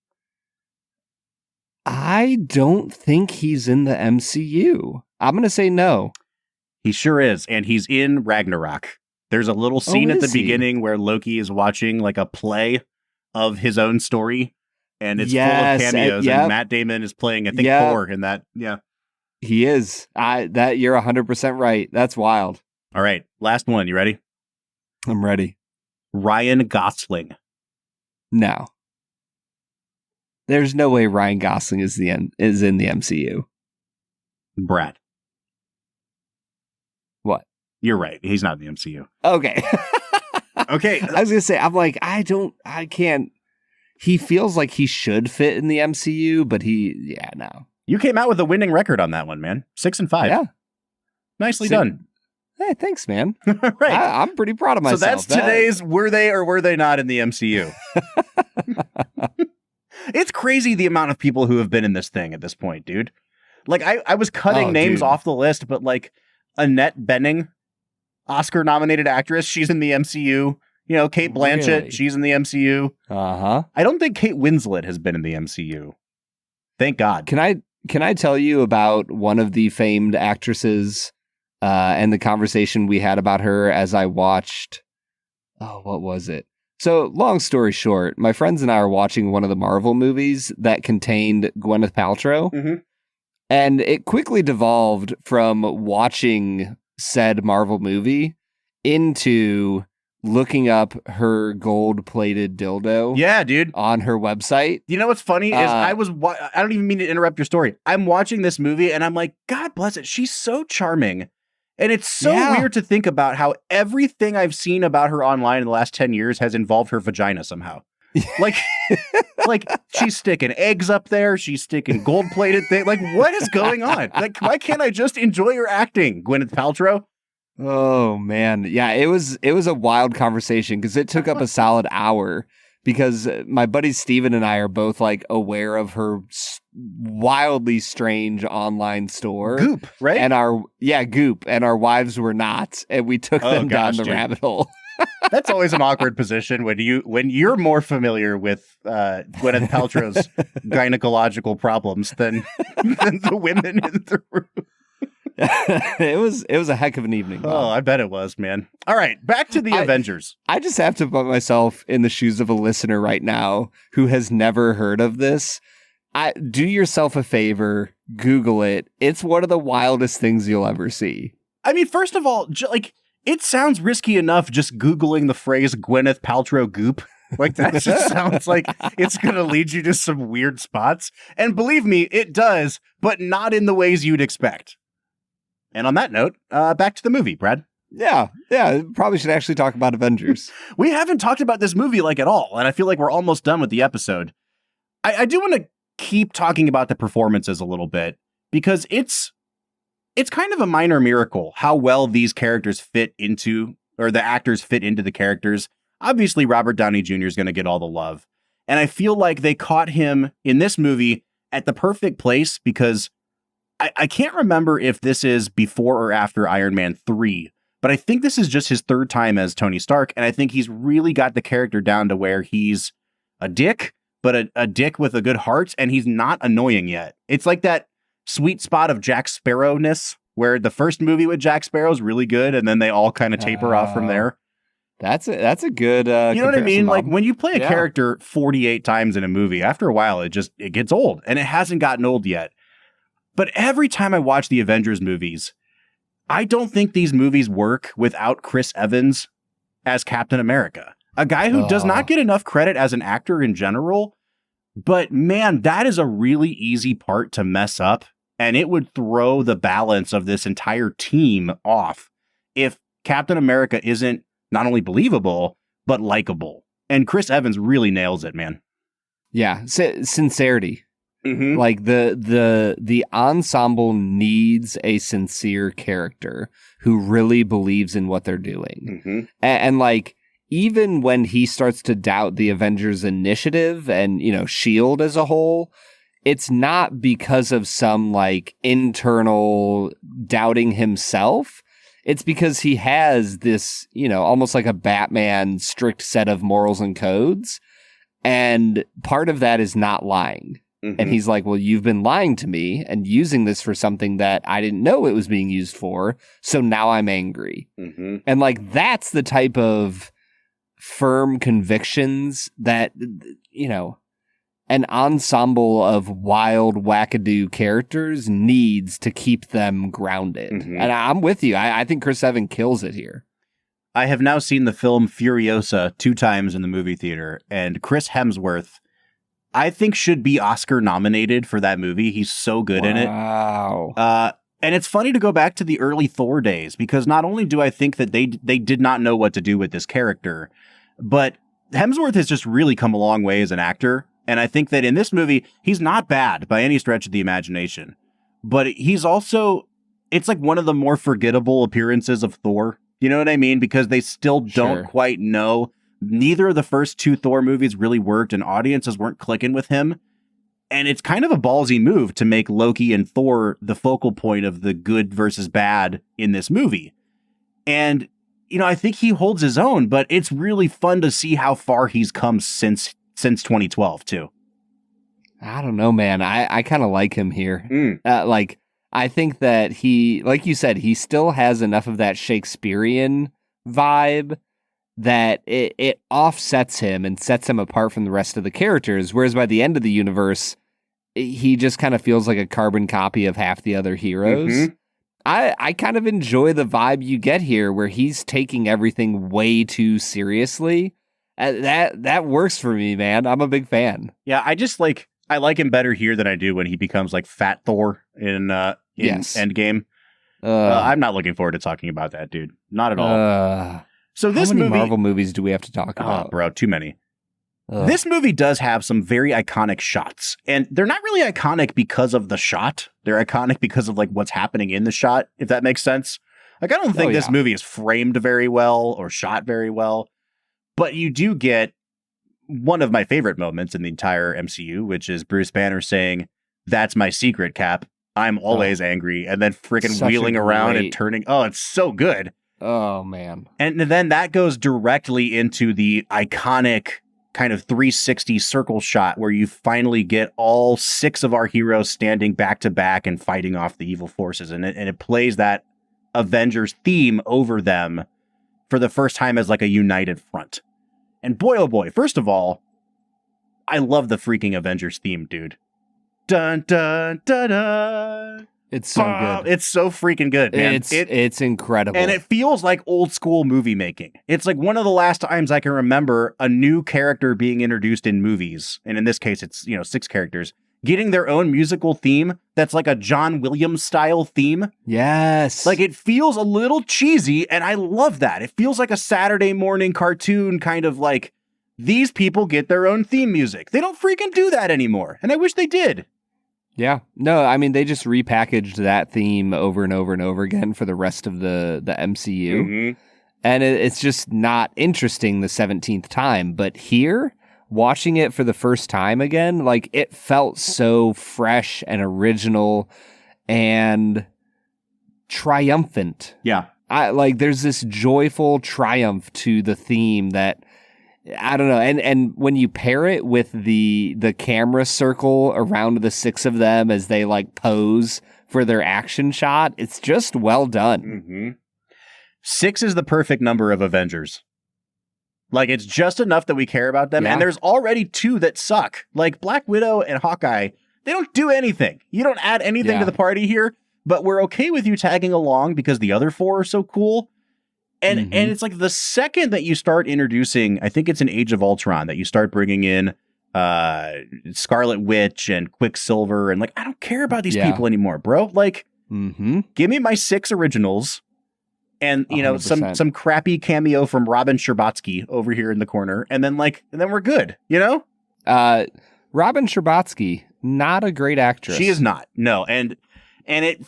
I don't think he's in the MCU. I'm going to say no. He sure is, and he's in Ragnarok. There's a little scene at the beginning where Loki is watching like a play of his own story, and it's full of cameos, and Matt Damon is playing, I think, Thor in that. Yeah. He is. You're 100% right. That's wild. All right, last one. You ready? I'm ready. Ryan Gosling. No. There's no way Ryan Gosling is in the MCU. Brad. What? You're right. He's not in the MCU. Okay. Okay. I was going to say, I'm like, I can't. He feels like he should fit in the MCU, but no. You came out with a winning record on that one, man. 6-5. Yeah. Nicely done. Hey, thanks, man. Right. I'm pretty proud of myself. So that's today's were they or were they not in the MCU? It's crazy the amount of people who have been in this thing at this point, dude. Like, I was cutting names off the list, but like Annette Bening, Oscar-nominated actress, she's in the MCU. You know, Kate Blanchett, she's in the MCU. Uh-huh. I don't think Kate Winslet has been in the MCU. Thank God. Can I tell you about one of the famed actresses and the conversation we had about her as I watched... Oh, what was it? So, long story short, my friends and I are watching one of the Marvel movies that contained Gwyneth Paltrow. Mm-hmm. And it quickly devolved from watching said Marvel movie into looking up her gold-plated dildo. Yeah, dude. On her website. You know what's funny is I don't even mean to interrupt your story. I'm watching this movie and I'm like, God bless it. She's so charming. And it's so weird to think about how everything I've seen about her online in the last 10 years has involved her vagina somehow. Like she's sticking eggs up there. She's sticking gold-plated thing. Like, what is going on? Like, why can't I just enjoy her acting, Gwyneth Paltrow? Oh, man. Yeah, it was a wild conversation because it took up a solid hour because my buddy Steven and I are both like aware of her wildly strange online store. Goop, right? And Goop. And our wives were not. And we took them down the rabbit hole. That's always an awkward position when you're more familiar with Gwyneth Paltrow's gynecological problems than the women in the room. It was a heck of an evening. Bob. Oh, I bet it was, man. All right, back to the Avengers. I just have to put myself in the shoes of a listener right now who has never heard of this. Do yourself a favor, Google it. It's one of the wildest things you'll ever see. I mean, first of all, it sounds risky enough just Googling the phrase Gwyneth Paltrow goop. Like, that just sounds like it's going to lead you to some weird spots. And believe me, it does, but not in the ways you'd expect. And on that note, back to the movie, Brad. Yeah, probably should actually talk about Avengers. We haven't talked about this movie like at all, and I feel like we're almost done with the episode. I do want to keep talking about the performances a little bit, because it's kind of a minor miracle how well these characters fit into, or the actors fit into the characters. Obviously, Robert Downey Jr. is going to get all the love. And I feel like they caught him in this movie at the perfect place, because I can't remember if this is before or after Iron Man 3, but I think this is just his third time as Tony Stark, and I think he's really got the character down to where he's a dick, but a dick with a good heart, and he's not annoying yet. It's like that sweet spot of Jack Sparrow-ness, where the first movie with Jack Sparrow is really good, and then they all kind of taper off from there. That's a good you know what I mean? Bob. Like, when you play a character 48 times in a movie, after a while, it gets old, and it hasn't gotten old yet. But every time I watch the Avengers movies, I don't think these movies work without Chris Evans as Captain America. A guy who does not get enough credit as an actor in general. But man, that is a really easy part to mess up. And it would throw the balance of this entire team off if Captain America isn't not only believable, but likable. And Chris Evans really nails it, man. Yeah, sincerity. Mm-hmm. Like the ensemble needs a sincere character who really believes in what they're doing. Mm-hmm. And like, even when he starts to doubt the Avengers initiative and, you know, SHIELD as a whole, it's not because of some like internal doubting himself. It's because he has this, you know, almost like a Batman strict set of morals and codes. And part of that is not lying. Mm-hmm. And he's like, well, you've been lying to me and using this for something that I didn't know it was being used for. So now I'm angry. Mm-hmm. And like, that's the type of firm convictions that, you know, an ensemble of wild wackadoo characters needs to keep them grounded. Mm-hmm. And I'm with you. I think Chris Evans kills it here. I have now seen the film Furiosa 2 times in the movie theater, and Chris Hemsworth, I think, should be Oscar nominated for that movie. He's so good in it. Wow. And it's funny to go back to the early Thor days, because not only do I think that they did not know what to do with this character, but Hemsworth has just really come a long way as an actor. And I think that in this movie, he's not bad by any stretch of the imagination. But he's also, it's like one of the more forgettable appearances of Thor. You know what I mean? Because they still don't quite know. Neither of the first 2 Thor movies really worked, and audiences weren't clicking with him. And it's kind of a ballsy move to make Loki and Thor the focal point of the good versus bad in this movie. And, you know, I think he holds his own, but it's really fun to see how far he's come since 2012 too. I don't know, man. I kind of like him here. Like, I think that he, like you said, he still has enough of that Shakespearean vibe that it offsets him and sets him apart from the rest of the characters. Whereas by the end of the universe, he just kind of feels like a carbon copy of half the other heroes. Mm-hmm. I kind of enjoy the vibe you get here where he's taking everything way too seriously. That works for me, man. I'm a big fan. Yeah, I like him better here than I do when he becomes like Fat Thor in Endgame. I'm not looking forward to talking about that, dude. Not at all. So this how many movie, Marvel movies do we have to talk about? Oh, bro, too many. This movie does have some very iconic shots, and they're not really iconic because of the shot. They're iconic because of like what's happening in the shot, if that makes sense. Like, I don't think this movie is framed very well or shot very well, but you do get one of my favorite moments in the entire MCU, which is Bruce Banner saying, "That's my secret, Cap. I'm always angry," and then freaking wheeling around and turning. Oh, it's so good. Oh, man. And then that goes directly into the iconic kind of 360 circle shot where you finally get all 6 of our heroes standing back to back and fighting off the evil forces. And it plays that Avengers theme over them for the first time as like a united front. And boy, oh boy, first of all, I love the freaking Avengers theme, dude. Dun, dun, dun, dun. It's so good. It's so freaking good, man. It's incredible. And it feels like old school movie making. It's like one of the last times I can remember a new character being introduced in movies. And in this case, it's, 6 characters getting their own musical theme that's like a John Williams style theme. Yes. Like, it feels a little cheesy, and I love that. It feels like a Saturday morning cartoon, kind of like, these people get their own theme music. They don't freaking do that anymore, and I wish they did. Yeah. No, I mean, they just repackaged that theme over and over and over again for the rest of the MCU. Mm-hmm. And it's just not interesting the 17th time. But here, watching it for the first time again, like, it felt so fresh and original and triumphant. Yeah. There's this joyful triumph to the theme that, I don't know. And when you pair it with the camera circle around the 6 of them as they like pose for their action shot, it's just well done. Mm-hmm. 6 is the perfect number of Avengers. Like, it's just enough that we care about them. Yeah. And there's already 2 that suck. Like Black Widow and Hawkeye, they don't do anything. You don't add anything to the party here, but we're okay with you tagging along because the other 4 are so cool. And it's like the second that you start introducing, I think it's in Age of Ultron, that you start bringing in Scarlet Witch and Quicksilver, and like, I don't care about these people anymore, bro. Like, give me my 6 originals and, you know, 100%. some crappy cameo from Robin Scherbatsky over here in the corner, and then we're good, you know? Robin Scherbatsky, not a great actress. She is not. No. And it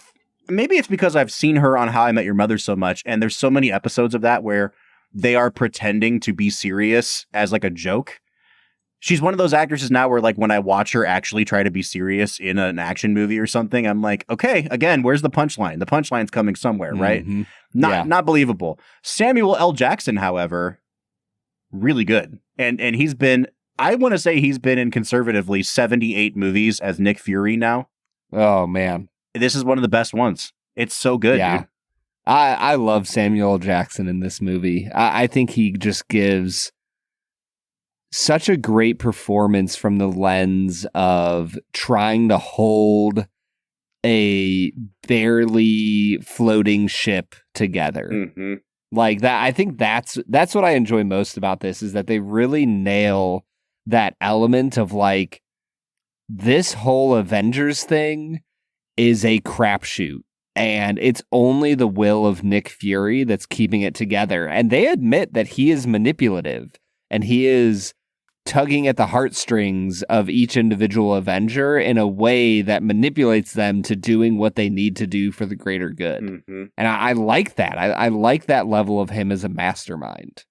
maybe it's because I've seen her on How I Met Your Mother so much, and there's so many episodes of that where they are pretending to be serious as like a joke. She's one of those actresses now where, like, when I watch her actually try to be serious in an action movie or something, I'm like, okay, again, where's the punchline? The punchline's coming somewhere, right? Not believable. Samuel L. Jackson, however, really good. And he's been, I want to say he's been in conservatively 78 movies as Nick Fury now. Oh, man. This is one of the best ones. It's so good, dude. I love Samuel L. Jackson in this movie. I think he just gives such a great performance from the lens of trying to hold a barely floating ship together. Like that. I think that's what I enjoy most about this, is that they really nail that element of like, this whole Avengers thing is a crapshoot, and it's only the will of Nick Fury that's keeping it together. And they admit that he is manipulative, and he is tugging at the heartstrings of each individual Avenger in a way that manipulates them to doing what they need to do for the greater good. And I like that. I like that level of him as a mastermind.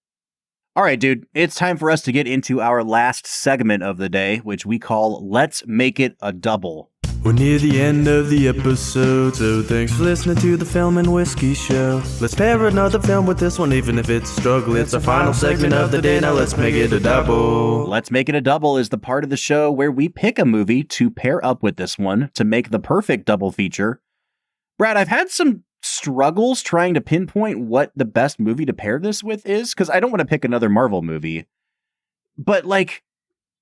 All right, dude, it's time for us to get into our last segment of the day, which we call Let's Make It a Double. We're near the end of the episode, so thanks for listening to the Film and Whiskey Show. Let's pair another film with this one, even if it's a struggle. It's our final segment of the day, now let's make it a double. Let's Make It a Double is the part of the show where we pick a movie to pair up with this one to make the perfect double feature. Brad, I've had some struggles trying to pinpoint what the best movie to pair this with is, because I don't want to pick another Marvel movie. But like,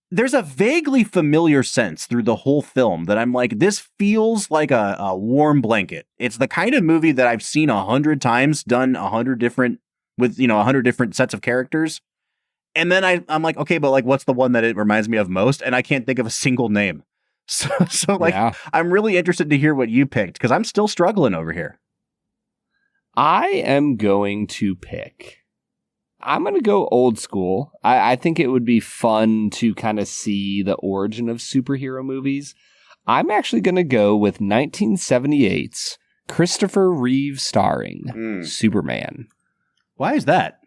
there's a vaguely familiar sense through the whole film that I'm like, this feels like a warm blanket. It's the kind of movie that I've seen 100 times, done 100 different, with, you know, 100 different sets of characters. And then I'm like, okay, but like, what's the one that it reminds me of most? And I can't think of a single name. So I'm really interested to hear what you picked, because I'm still struggling over here. I am going to pick. I'm going to go old school. I think it would be fun to kind of see the origin of superhero movies. I'm actually going to go with 1978's Christopher Reeve starring Superman. Why is that?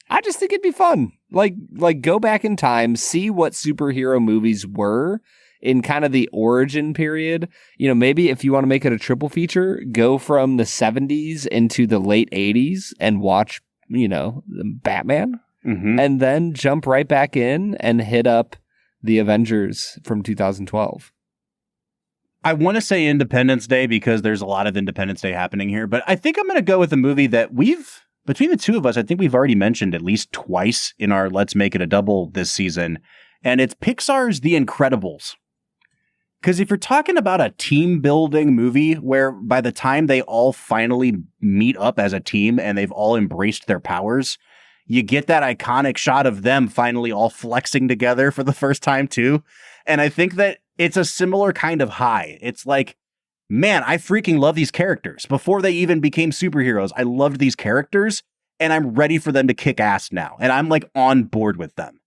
I just think it'd be fun. Like go back in time, see what superhero movies were in kind of the origin period. You know, maybe if you want to make it a triple feature, go from the 70s into the late 80s and watch, you know, Batman, and then jump right back in and hit up the Avengers from 2012. I want to say Independence Day because there's a lot of Independence Day happening here, but I think I'm going to go with a movie that between the two of us, I think we've already mentioned at least twice in our Let's Make It a Double this season, and it's Pixar's The Incredibles. Because if you're talking about a team building movie where by the time they all finally meet up as a team and they've all embraced their powers, you get that iconic shot of them finally all flexing together for the first time too. And I think that it's a similar kind of high. It's like, man, I freaking love these characters. Before they even became superheroes, I loved these characters and I'm ready for them to kick ass now. And I'm like on board with them.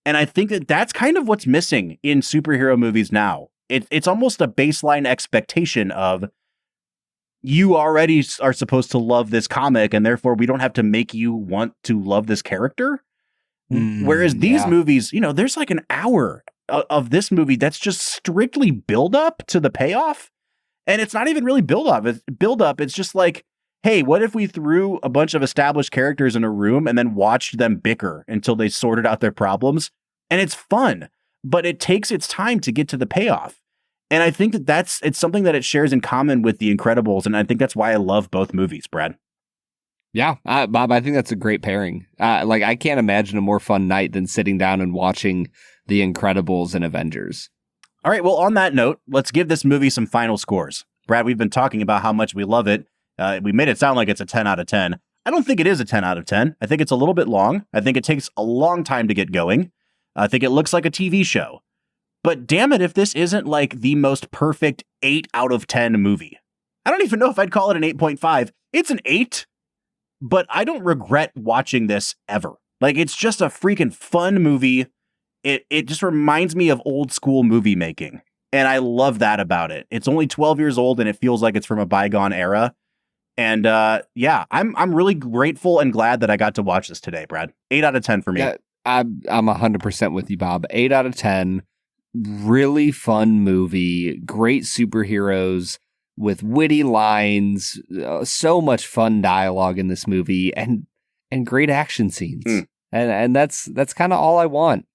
And I think that that's kind of what's missing in superhero movies now. It's almost a baseline expectation of you already are supposed to love this comic and therefore we don't have to make you want to love this character. Whereas these movies, you know, there's like an hour of this movie that's just strictly build up to the payoff. And it's not even really build up. It's just like, hey, what if we threw a bunch of established characters in a room and then watched them bicker until they sorted out their problems? And it's fun, but it takes its time to get to the payoff. And I think that it's something that it shares in common with The Incredibles. And I think that's why I love both movies, Brad. Yeah, Bob, I think that's a great pairing. Like, I can't imagine a more fun night than sitting down and watching The Incredibles and Avengers. All right, well, on that note, let's give this movie some final scores. Brad, we've been talking about how much we love it. We made it sound like it's a 10 out of 10. I don't think it is a 10 out of 10. I think it's a little bit long. I think it takes a long time to get going. I think it looks like a TV show. But damn it if this isn't like the most perfect 8 out of 10 movie. I don't even know if I'd call it an 8.5. It's an 8, but I don't regret watching this ever. Like, it's just a freaking fun movie. It just reminds me of old school movie making. And I love that about it. It's only 12 years old and it feels like it's from a bygone era. And yeah, I'm really grateful and glad that I got to watch this today, Brad. 8 out of 10 for me. Yeah, I'm 100% with you, Bob. 8 out of 10. Really fun movie. Great superheroes with witty lines. So much fun dialogue in this movie and great action scenes. And that's kind of all I want.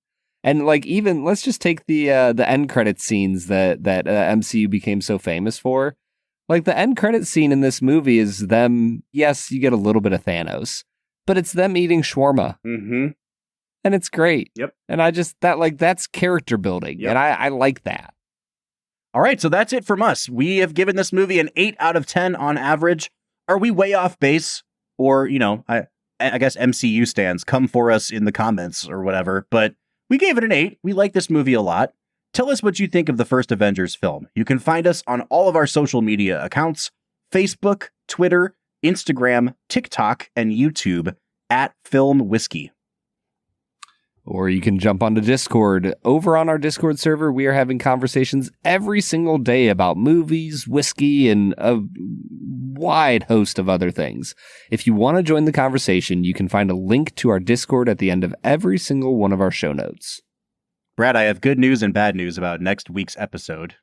And like, even let's just take the end credit scenes that MCU became so famous for. Like, the end credit scene in this movie is them. Yes, you get a little bit of Thanos, but it's them eating shawarma. Mm-hmm. And it's great. Yep. And I just, that's character building. Yep. And I like that. All right, so that's it from us. We have given this movie an 8 out of 10 on average. Are we way off base? Or, you know, I guess MCU stands, come for us in the comments or whatever. But we gave it an 8. We like this movie a lot. Tell us what you think of the first Avengers film. You can find us on all of our social media accounts: Facebook, Twitter, Instagram, TikTok, and YouTube at Film Whiskey. Or you can jump onto Discord. Over on our Discord server, we are having conversations every single day about movies, whiskey, and a wide host of other things. If you want to join the conversation, you can find a link to our Discord at the end of every single one of our show notes. Brad, I have good news and bad news about next week's episode.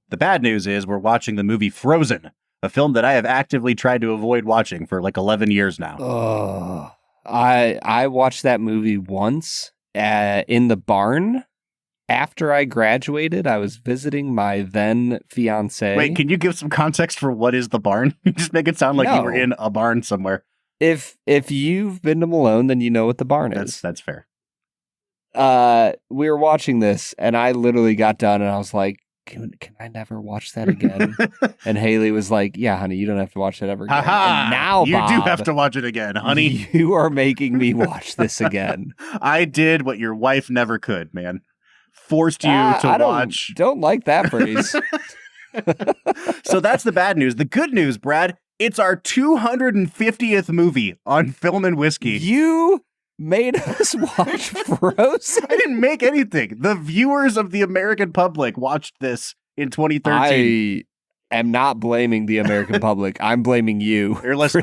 The bad news is we're watching the movie Frozen, a film that I have actively tried to avoid watching for like 11 years now. Oh, I watched that movie once in the barn. After I graduated, I was visiting my then fiance. Wait, can you give some context for what is the barn? You just make it sound like you were in a barn somewhere. If you've been to Malone, then you know what the barn is. That's fair. We were watching this, and I literally got done, and I was like, can I never watch that again? And Haley was like, yeah, honey, you don't have to watch that ever again. And now, you Bob, do have to watch it again, honey. You are making me watch this again. I did what your wife never could, man. Forced you to watch. Don't like that phrase. So that's the bad news. The good news, Brad, it's our 250th movie on Film and Whiskey. You made us watch Frozen. I didn't make anything. The viewers of the American public watched this in 2013. I am not blaming the American public. I'm blaming you. Let's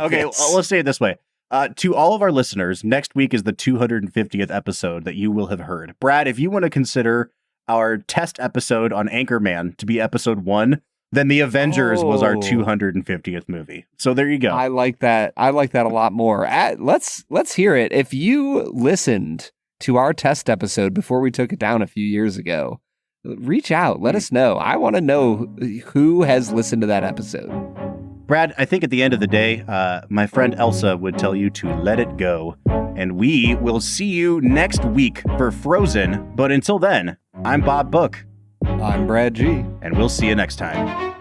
say it this way. To all of our listeners, next week is the 250th episode that you will have heard. Brad, if you want to consider our test episode on Anchorman to be episode 1, then the Avengers was our 250th movie. So there you go. I like that. I like that a lot more. Let's hear it. If you listened to our test episode before we took it down a few years ago, reach out. Let us know. I want to know who has listened to that episode. Brad, I think at the end of the day, my friend Elsa would tell you to let it go. And we will see you next week for Frozen. But until then, I'm Bob Book. I'm Brad G. And we'll see you next time.